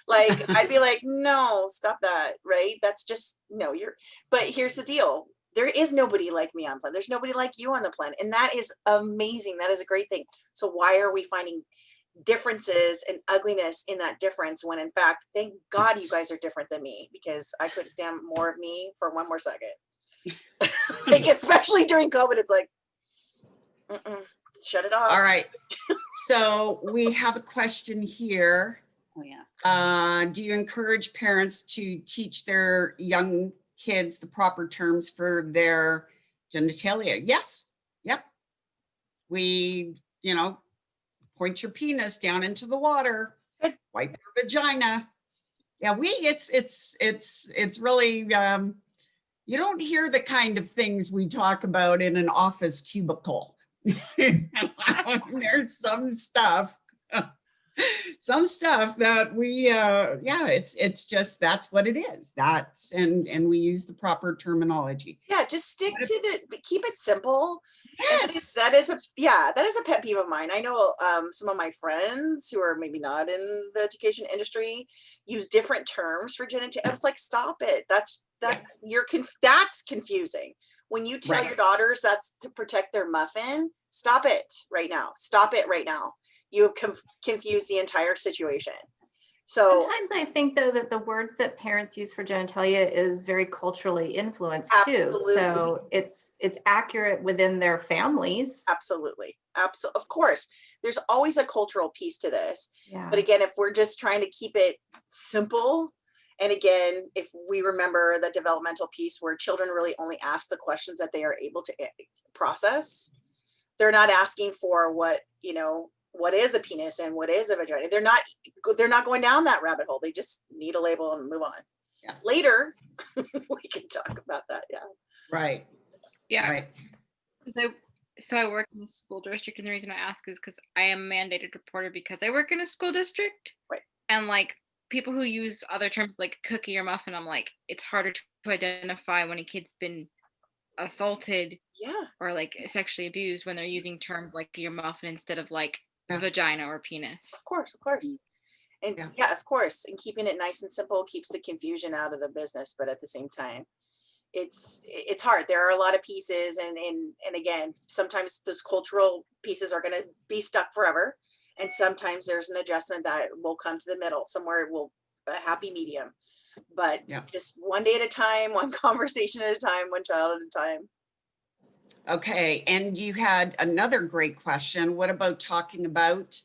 Like, I'd be like, no, stop that. Right. That's just, no, but here's the deal. There is nobody like me on the planet. There's nobody like you on the planet. And that is amazing. That is a great thing. So why are we finding differences and ugliness in that difference when, in fact, thank God you guys are different than me, because I couldn't stand more of me for one more second. Like, especially during COVID, it's like, shut it off. All right. So we have a question here. Oh yeah. Do you encourage parents to teach their young kids the proper terms for their genitalia? Yes. Yep. We, point your penis down into the water, wipe your vagina. Yeah, it's really, you don't hear the kind of things we talk about in an office cubicle. There's some stuff that we, it's just, that's what it is. And we use the proper terminology. Yeah, just stick to keep it simple. Yes. That is a pet peeve of mine. I know some of my friends who are maybe not in the education industry use different terms for genitalia. I was like, stop it. That's confusing. When you tell your daughters that's to protect their muffin, stop it right now. Stop it right now. You have confused the entire situation. So sometimes I think, though, that the words that parents use for genitalia is very culturally influenced absolutely. Too. So it's accurate within their families. Absolutely. Of course, there's always a cultural piece to this. Yeah. But again, if we're just trying to keep it simple, and again, if we remember the developmental piece where children really only ask the questions that they are able to process, they're not asking for what, you know, what is a penis and what is a vagina. They're not going down that rabbit hole. They just need a label and move on. Yeah. Later, we can talk about that. Yeah. Right. Yeah. Right. So I work in a school district, and the reason I ask is because I am a mandated reporter because I work in a school district. Right. And like people who use other terms like cookie or muffin, I'm like, it's harder to identify when a kid's been assaulted Yeah. or like sexually abused when they're using terms like your muffin instead of like Yeah. vagina or penis. Of course. And Yeah. yeah, of course. And keeping it nice and simple keeps the confusion out of the business. But at the same time, it's hard. There are a lot of pieces, and again, sometimes those cultural pieces are going to be stuck forever, and sometimes there's an adjustment that will come to the middle. Somewhere will a happy medium, but Yeah. just one day at a time, one conversation at a time, one child at a time. Okay, and you had another great question. What about talking about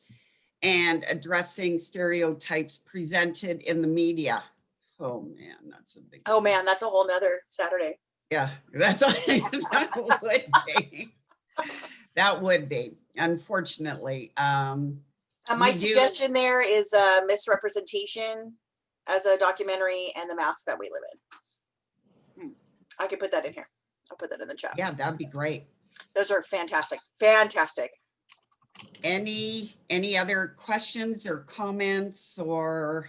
and addressing stereotypes presented in the media? Oh man, that's a big. Oh man, that's a whole nother Saturday. Yeah, that's that would be. That would be, unfortunately. My We do- suggestion there is misrepresentation as a documentary and the mask that we live in. I can put that in here. I'll put that in the chat. Yeah, that'd be great. Those are fantastic. Fantastic. Any other questions or comments or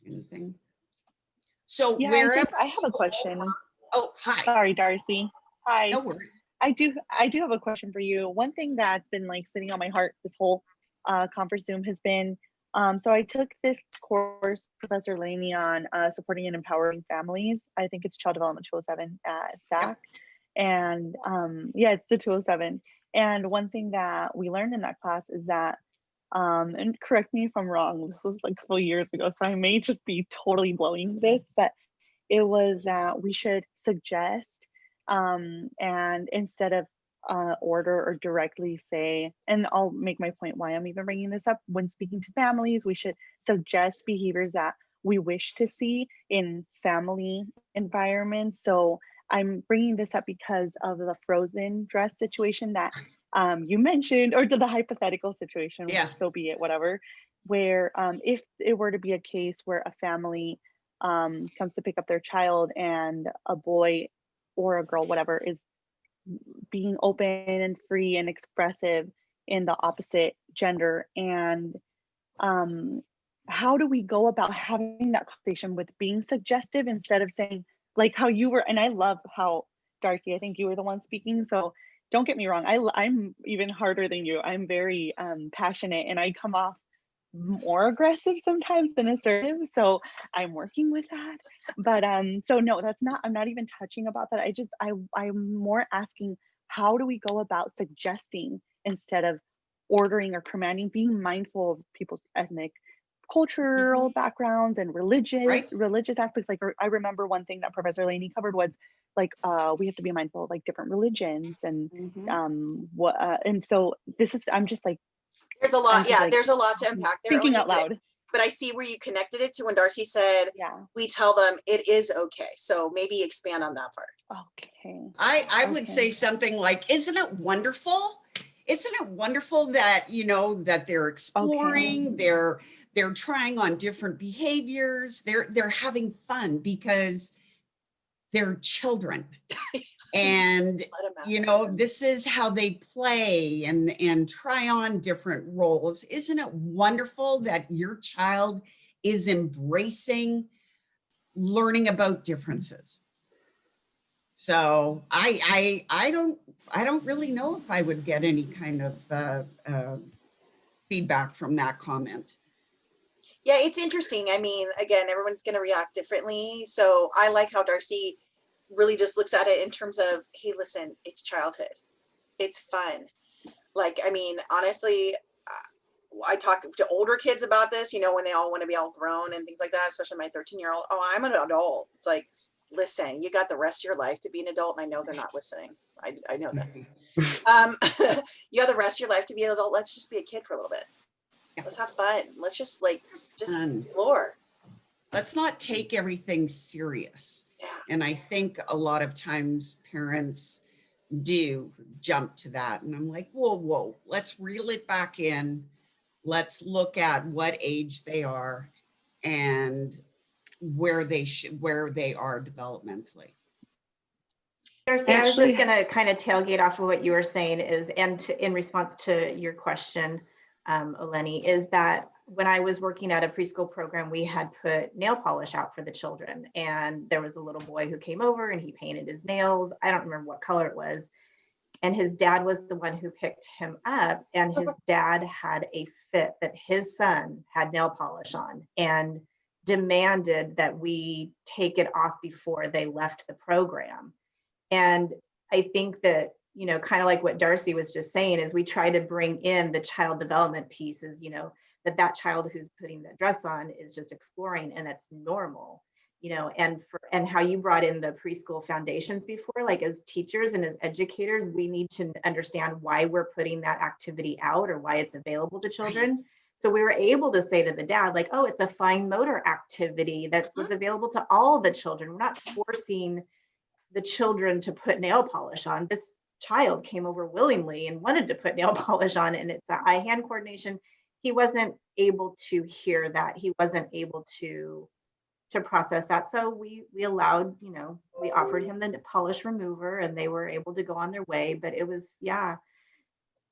anything? So Yeah, wherever. I have a question. Oh, hi. Sorry, Darcie. Hi. No worries. I do have a question for you. One thing that's been like sitting on my heart this whole conference Zoom has been, so I took this course, Professor Laney, on supporting and empowering families. I think it's Child Development 207 at SAC. Yep. And yeah, it's the 207. And one thing that we learned in that class is that, and correct me if I'm wrong, this was like a couple years ago, so I may just be totally blowing this, but it was that we should suggest and instead of order or directly say, and I'll make my point why I'm even bringing this up, when speaking to families, we should suggest behaviors that we wish to see in family environments. So I'm bringing this up because of the frozen dress situation that you mentioned, or to the hypothetical situation, Yeah. so be it, whatever, where if it were to be a case where a family comes to pick up their child and a boy or a girl, whatever, is being open and free and expressive in the opposite gender, and how do we go about having that conversation with being suggestive instead of saying, like how you were, and I love how, Darcie, I think you were the one speaking, so don't get me wrong, I'm even harder than you. I'm very passionate, and I come off more aggressive sometimes than assertive, so I'm working with that. But so no, that's not, I'm not even touching about that. I'm more asking, how do we go about suggesting instead of ordering or commanding, being mindful of people's ethnic, cultural backgrounds and religious aspects. Like I remember one thing that Professor Laney covered was like we have to be mindful of like different religions and and so this is, I'm just like, there's a lot. Yeah, there's a lot to unpack there. thinking out loud. But I see where you connected it to when Darcie said, Yeah, we tell them it is okay. So maybe expand on that part. okay. I would say something like, isn't it wonderful? Isn't it wonderful that, you know, that they're exploring, they're trying on different behaviors, they're having fun because they're children. And, you know, this is how they play and try on different roles. Isn't it wonderful that your child is embracing learning about differences? So I don't really know if I would get any kind of feedback from that comment. Yeah, it's interesting. I mean, again, everyone's going to react differently. So I like how Darcie really just looks at it in terms of, hey, listen, it's childhood. It's fun. Like, I mean, honestly, I talk to older kids about this, you know, when they all want to be all grown and things like that, especially my 13-year-old. Oh, I'm an adult. It's like, listen, you got the rest of your life to be an adult. And I know they're not listening. I know this. You have the rest of your life to be an adult. Let's just be a kid for a little bit. Let's have fun. Let's just explore. Let's not take everything serious. Yeah. And I think a lot of times parents do jump to that. And I'm like, whoa, let's reel it back in. Let's look at what age they are and where they are developmentally. Darcie, I was just going to kind of tailgate off of what you were saying in response to your question, Eleni, is that when I was working at a preschool program, we had put nail polish out for the children. And there was a little boy who came over and he painted his nails. I don't remember what color it was. And his dad was the one who picked him up. And his dad had a fit that his son had nail polish on and demanded that we take it off before they left the program. And I think that, you know, kind of like what Darcie was just saying, is we try to bring in the child development pieces, you know, that child who's putting that dress on is just exploring, and that's normal, you know. And how you brought in the preschool foundations before, like as teachers and as educators, we need to understand why we're putting that activity out or why it's available to children. So we were able to say to the dad, like, oh, it's a fine motor activity that was available to all the children. We're not forcing the children to put nail polish on. This child came over willingly and wanted to put nail polish on, and it's eye-hand coordination. He wasn't able to hear that. He wasn't able to process that. So we allowed, you know, we offered him the polish remover and they were able to go on their way. But it was, yeah,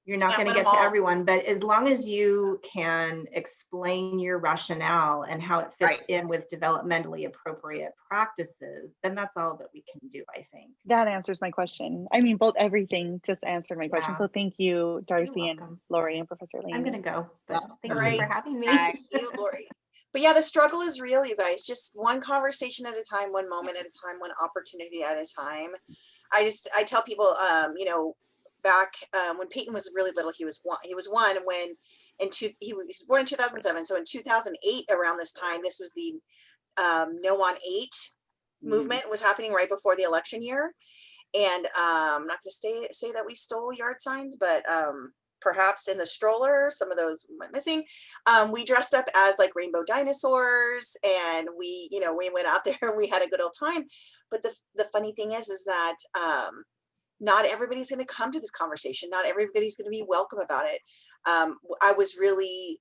you're not going to get to everyone, but as long as you can explain your rationale and how it fits in with developmentally appropriate practices, then that's all that we can do, I think. That answers my question. I mean, both everything just answered my question. So thank you, Darcie and Lori and Professor Lane. I'm going to go, but thank you for having me. Thanks, you, Lori. But yeah, the struggle is real, you guys. Just one conversation at a time, one moment at a time, one opportunity at a time. I tell people, you know, back when Peyton was really little, he was one when he was born in 2007. So in 2008, around this time, this was the No on 8 movement was happening right before the election year. And I'm not going to say that we stole yard signs, but perhaps in the stroller, some of those went missing. We dressed up as like rainbow dinosaurs, and we went out there and we had a good old time. But the funny thing is that not everybody's going to come to this conversation. Not everybody's going to be welcome about it. I was really,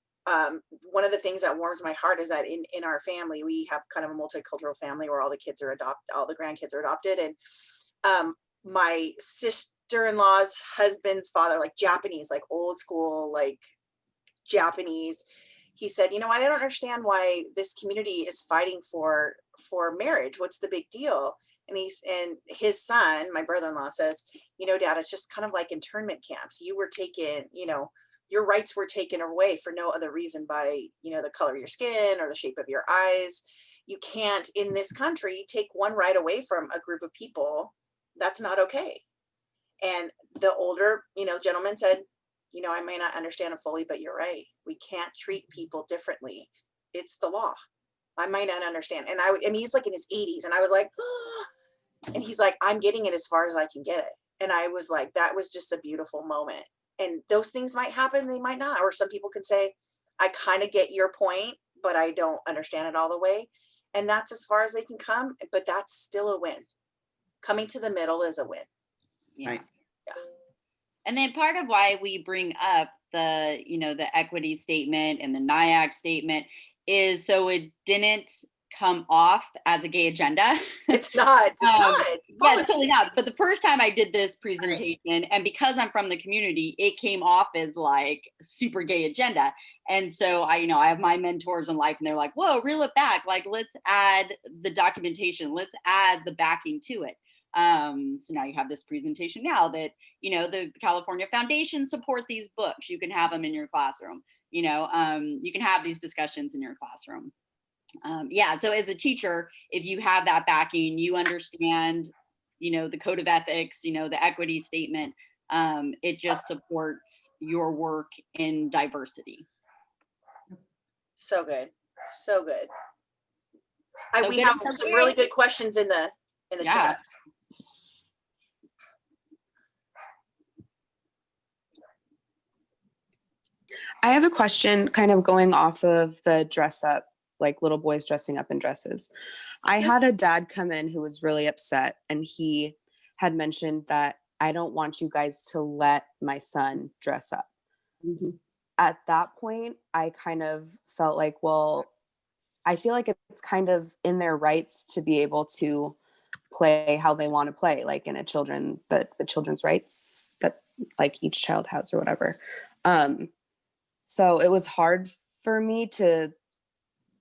one of the things that warms my heart is that in our family, we have kind of a multicultural family where all the grandkids are adopted. And my sister-in-law's husband's father, like Japanese, like old school, like Japanese, he said, you know, I don't understand why this community is fighting for marriage. What's the big deal? And his son, my brother-in-law, says, you know, Dad, it's just kind of like internment camps. You were taken, you know, your rights were taken away for no other reason by, you know, the color of your skin or the shape of your eyes. You can't, in this country, take one right away from a group of people. That's not okay. And the older, you know, gentleman said, you know, I may not understand it fully, but you're right. We can't treat people differently. It's the law. I might not understand. And I mean, he's like in his 80s, and I was like, oh. And he's like, I'm getting it as far as I can get it. And I was like, that was just a beautiful moment. And those things might happen, they might not. Or some people can say, I kind of get your point, but I don't understand it all the way. And that's as far as they can come, but that's still a win. Coming to the middle is a win. Yeah. Right. Yeah. And then part of why we bring up the, you know, the equity statement and the NIAC statement is so it didn't come off as a gay agenda. It's not. It's not. Yeah, it's totally not. But the first time I did this presentation, and because I'm from the community, it came off as like super gay agenda. And so I have my mentors in life, and they're like, whoa, reel it back. Like, let's add the documentation. Let's add the backing to it. So now you have this presentation now that, you know, the California Foundation support these books. You can have them in your classroom. You know, you can have these discussions in your classroom. Yeah, so as a teacher, if you have that backing, you understand, you know, the code of ethics, you know, the equity statement, it just supports your work in diversity. So good. So good. We good have some really good questions in the chat. I have a question kind of going off of the dress up, like little boys dressing up in dresses. I had a dad come in who was really upset, and he had mentioned that I don't want you guys to let my son dress up. Mhm. At that point, I kind of felt like, well, I feel like it's kind of in their rights to be able to play how they want to play, like in a the children's rights that like each child has or whatever. So it was hard for me to,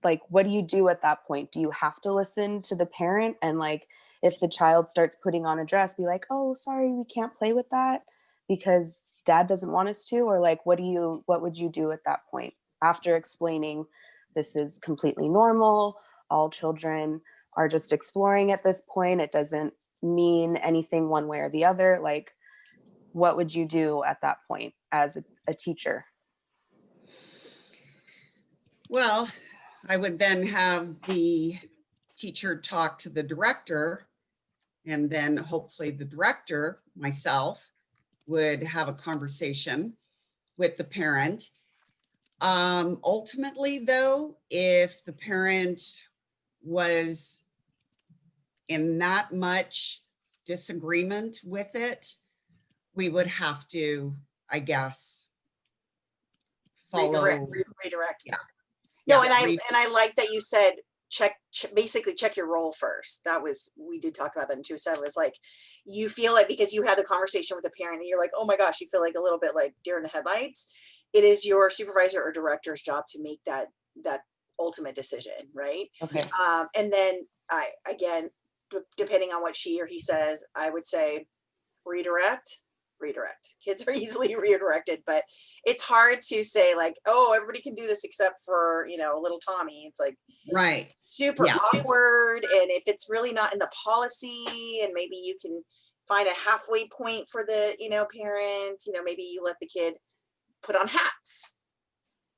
like, what do you do at that point? Do you have to listen to the parent? And like, if the child starts putting on a dress, be like, oh, sorry, we can't play with that because dad doesn't want us to? Or like, what would you do at that point after explaining this is completely normal? All children are just exploring at this point. It doesn't mean anything one way or the other. Like, what would you do at that point as a teacher? Well, I would then have the teacher talk to the director, and then hopefully the director, myself, would have a conversation with the parent. Ultimately, though, if the parent was in that much disagreement with it, we would have to, I guess, follow. Redirect. Yeah. No, Yeah, and I like that you said basically check your role first. That was, we did talk about that in 2-7. It's like, you feel like because you had a conversation with a parent and you're like, oh my gosh, you feel like a little bit like deer in the headlights. It is your supervisor or director's job to make that ultimate decision, right? Okay. And then again, depending on what she or he says, I would say redirect. Kids are easily redirected, but it's hard to say like, oh, everybody can do this except for, little Tommy. It's like Right. super Yeah. awkward. And if it's really not in the policy, and maybe you can find a halfway point for the, parent, maybe you let the kid put on hats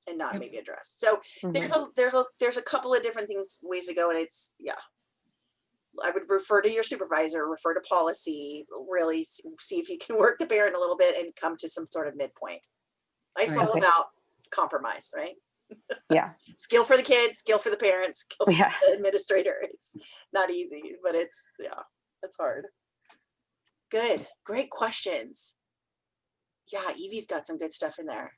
and not Yep. maybe a dress. So there's a couple of different ways to go. And it's, I would refer to your supervisor, refer to policy, really see if you can work the parent a little bit and come to some sort of midpoint. Life's Right. all Okay. about compromise, right? Yeah. Skill for the kids, skill for the parents, skill for Yeah. the administrator. It's not easy, but it's hard. Good. Great questions. Yeah, Evie's got some good stuff in there.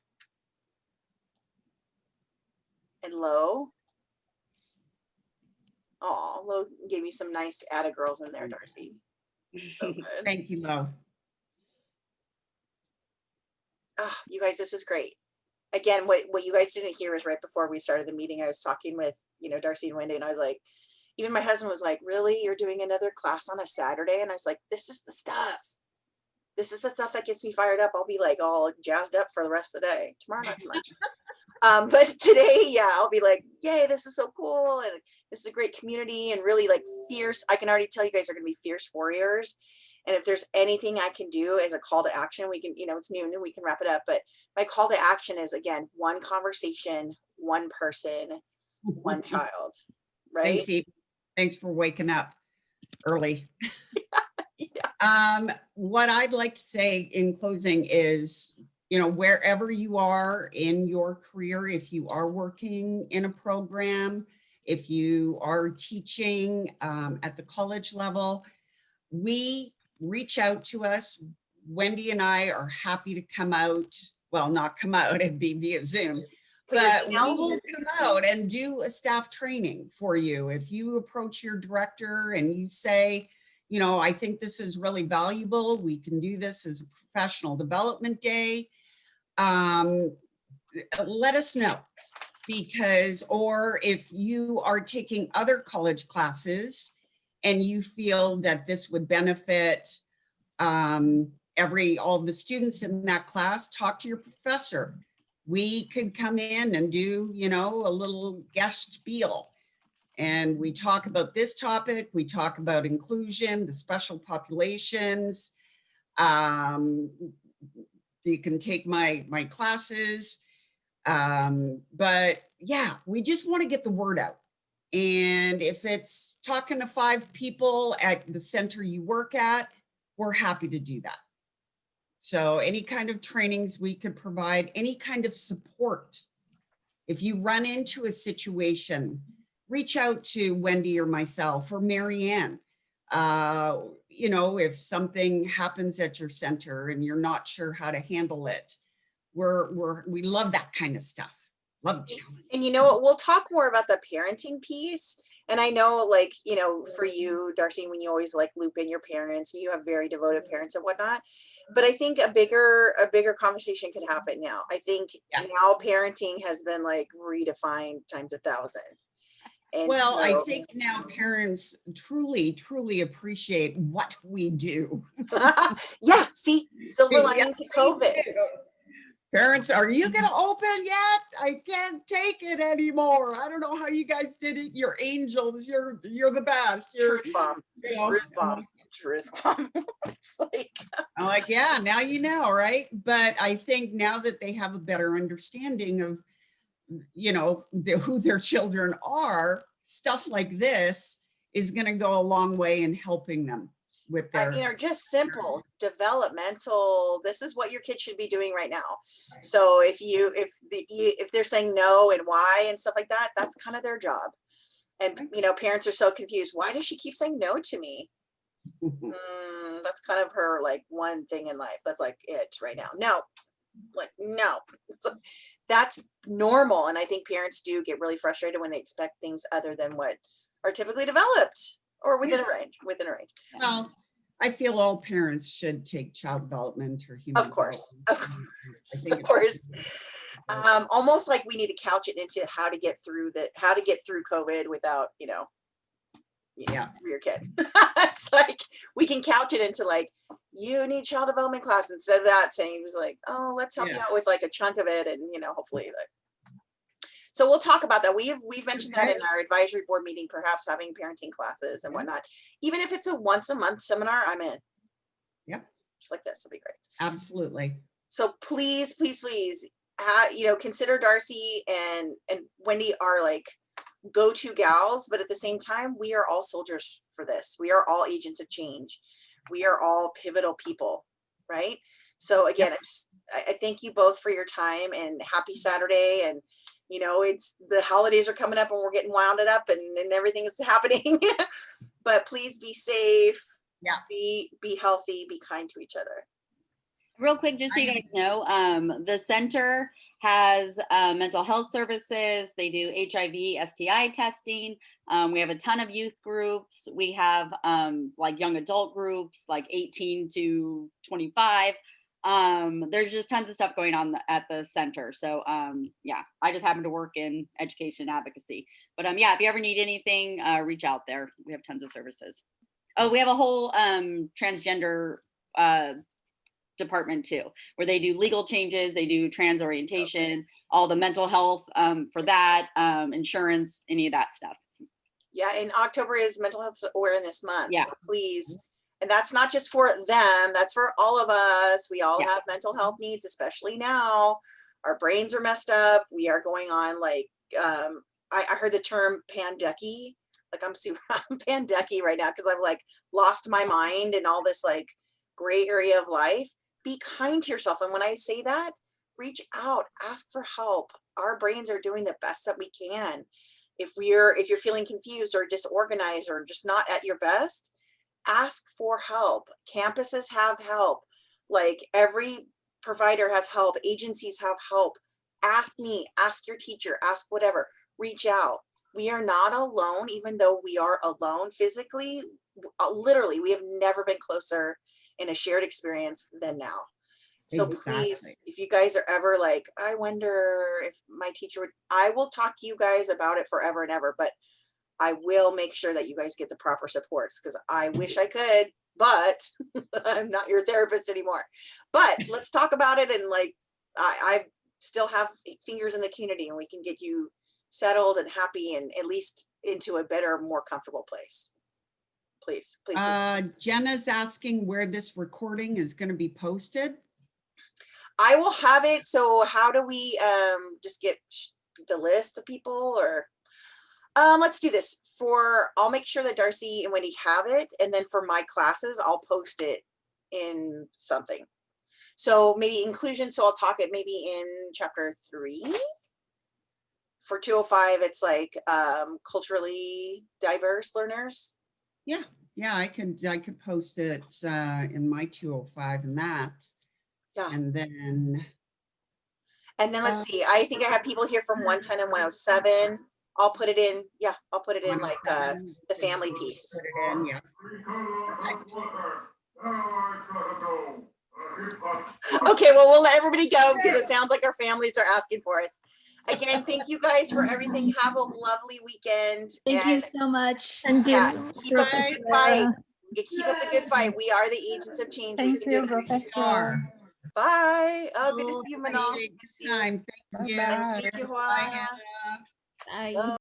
And Lo. Oh, Lo gave me some nice atta girls in there, Darcie. So good. Thank you, Lo. Oh, you guys, this is great. Again, what you guys didn't hear is right before we started the meeting, I was talking with, Darcie and Wendi, and I was like, even my husband was like, really, you're doing another class on a Saturday? And I was like, this is the stuff. This is the stuff that gets me fired up. I'll be like all jazzed up for the rest of the day. Tomorrow, not so much. But today, I'll be like, yay, this is so cool. And this is a great community and really like fierce. I can already tell you guys are going to be fierce warriors. And if there's anything I can do as a call to action, we can, it's noon and we can wrap it up. But my call to action is, again, one conversation, one person, one child, right? Thanks, Eve. Thanks for waking up early. Yeah. What I'd like to say in closing is, wherever you are in your career, if you are working in a program, if you are teaching at the college level, we reach out to us. Wendi and I are happy to come out. Well, not come out, it'd be via Zoom. But we will come out and do a staff training for you. If you approach your director and you say, I think this is really valuable, we can do this as a professional development day. Let us know, because, or if you are taking other college classes and you feel that this would benefit all the students in that class, talk to your professor. We could come in and do, a little guest spiel. And we talk about this topic. We talk about inclusion, the special populations. You can take my classes. But yeah, we just want to get the word out. And if it's talking to 5 people at the center you work at, we're happy to do that. So any kind of trainings we could provide, any kind of support. If you run into a situation, reach out to Wendi or myself or Marianne. you know, if something happens at your center and you're not sure how to handle it, we love that kind of stuff. Love it. And you know what, we'll talk more about the parenting piece. And I know, like, you know, for you, Darcie, when you always like loop in your parents, you have very devoted parents and whatnot. But I think a bigger conversation could happen now. I think Yes. now parenting has been like redefined times 1,000. And Well, so, I think now parents truly, truly appreciate what we do. yeah, see, silver lining Yes, to they COVID. do. Parents, are you going to open yet? I can't take it anymore. I don't know how you guys did it. You're angels. You're the best. You're, Truth bomb. you know, Truth bomb. Truth bomb. It's like, I'm like, yeah, now you know, right? But I think now that they have a better understanding of, you know, who their children are, stuff like this is going to go a long way in helping them with their, you know, just simple developmental. This is what your kid should be doing right now. So if they're saying no and why and stuff like that, that's kind of their job. And you know, parents are so confused. Why does she keep saying no to me? That's kind of her like one thing in life. That's like it right now. No, like no. So that's normal. And I think parents do get really frustrated when they expect things other than what are typically developed or within a range. well, I feel all parents should take child development or human Of course, development. I think of it's course. important. Almost like we need to couch it into how to get through COVID without, you know, Yeah. for your kid. It's like we can couch it into like, you need child development class instead of that saying he was like, oh, let's help you out with like a chunk of it, and you know, hopefully like. So we'll talk about that. We've mentioned that in our advisory board meeting, perhaps having parenting classes and whatnot. Even if it's a once a month seminar, I'm in. Yep. Just like this, it'll be great. Absolutely. So please, please, please, you know, consider Darcie and Wendi are like go-to gals, but at the same time, we are all soldiers for this. We are all agents of change. We are all pivotal people, right? So again, I thank you both for your time and happy Saturday. And you know, it's the holidays are coming up and we're getting wound up and everything is happening. But please be safe. Yeah. Be healthy. Be kind to each other. Real quick, just so you guys know, the center has mental health services. They do HIV, STI testing. We have a ton of youth groups. We have like young adult groups, like 18 to 25. There's just tons of stuff going on at the center. So yeah, I just happen to work in education and advocacy. But yeah, if you ever need anything, reach out there. We have tons of services. Oh, we have a whole transgender department too, where they do legal changes, they do trans orientation, all the mental health for that, insurance, any of that stuff. Yeah, and October is Mental Health Awareness Month. Yeah. So please, and that's not just for them, that's for all of us. We all have mental health needs, especially now. Our brains are messed up. We are going on like, I heard the term pandecky. Like I'm pandecky right now because I've like lost my mind in all this like gray area of life. Be kind to yourself. And when I say that, reach out, ask for help. Our brains are doing the best that we can. If you're feeling confused or disorganized or just not at your best, ask for help. Campuses have help. Like every provider has help. Agencies have help. Ask me, ask your teacher, ask whatever. Reach out. We are not alone, even though we are alone physically. Literally, we have never been closer in a shared experience than now. So please, if you guys are ever like, I wonder if my teacher would, I will talk to you guys about it forever and ever, but I will make sure that you guys get the proper supports because I wish I could, but I'm not your therapist anymore. But let's talk about it. And like, I still have fingers in the community and we can get you settled and happy and at least into a better, more comfortable place. Please, please. Jenna's asking where this recording is going to be posted. I will have it. So how do we just get the list of people or let's do this I'll make sure that Darcie and Wendi have it. And then for my classes, I'll post it in something. So maybe inclusion. So I'll talk it maybe in chapter 3. For 205, it's like culturally diverse learners. Yeah. Yeah, I could post it in my 205 and that. Yeah. And then let's see, I think I have people here from 110 and 107. I'll put it in, yeah, I'll put it in like the family piece. put it in, yeah. Okay, well, we'll let everybody go because it sounds like our families are asking for us. Again, thank you guys for everything. Have a lovely weekend. Thank you and so much. Thank yeah, you. keep up the Bye. good fight. Keep up the good fight. We are the agents of change. We Thank can do you, it. Professor. Bye. Oh, good to Oh, see you, Manal. appreciate Good to see your you. time. Thank you. Bye-bye. Thank you, Bye, Juana. Hannah. Bye. Bye.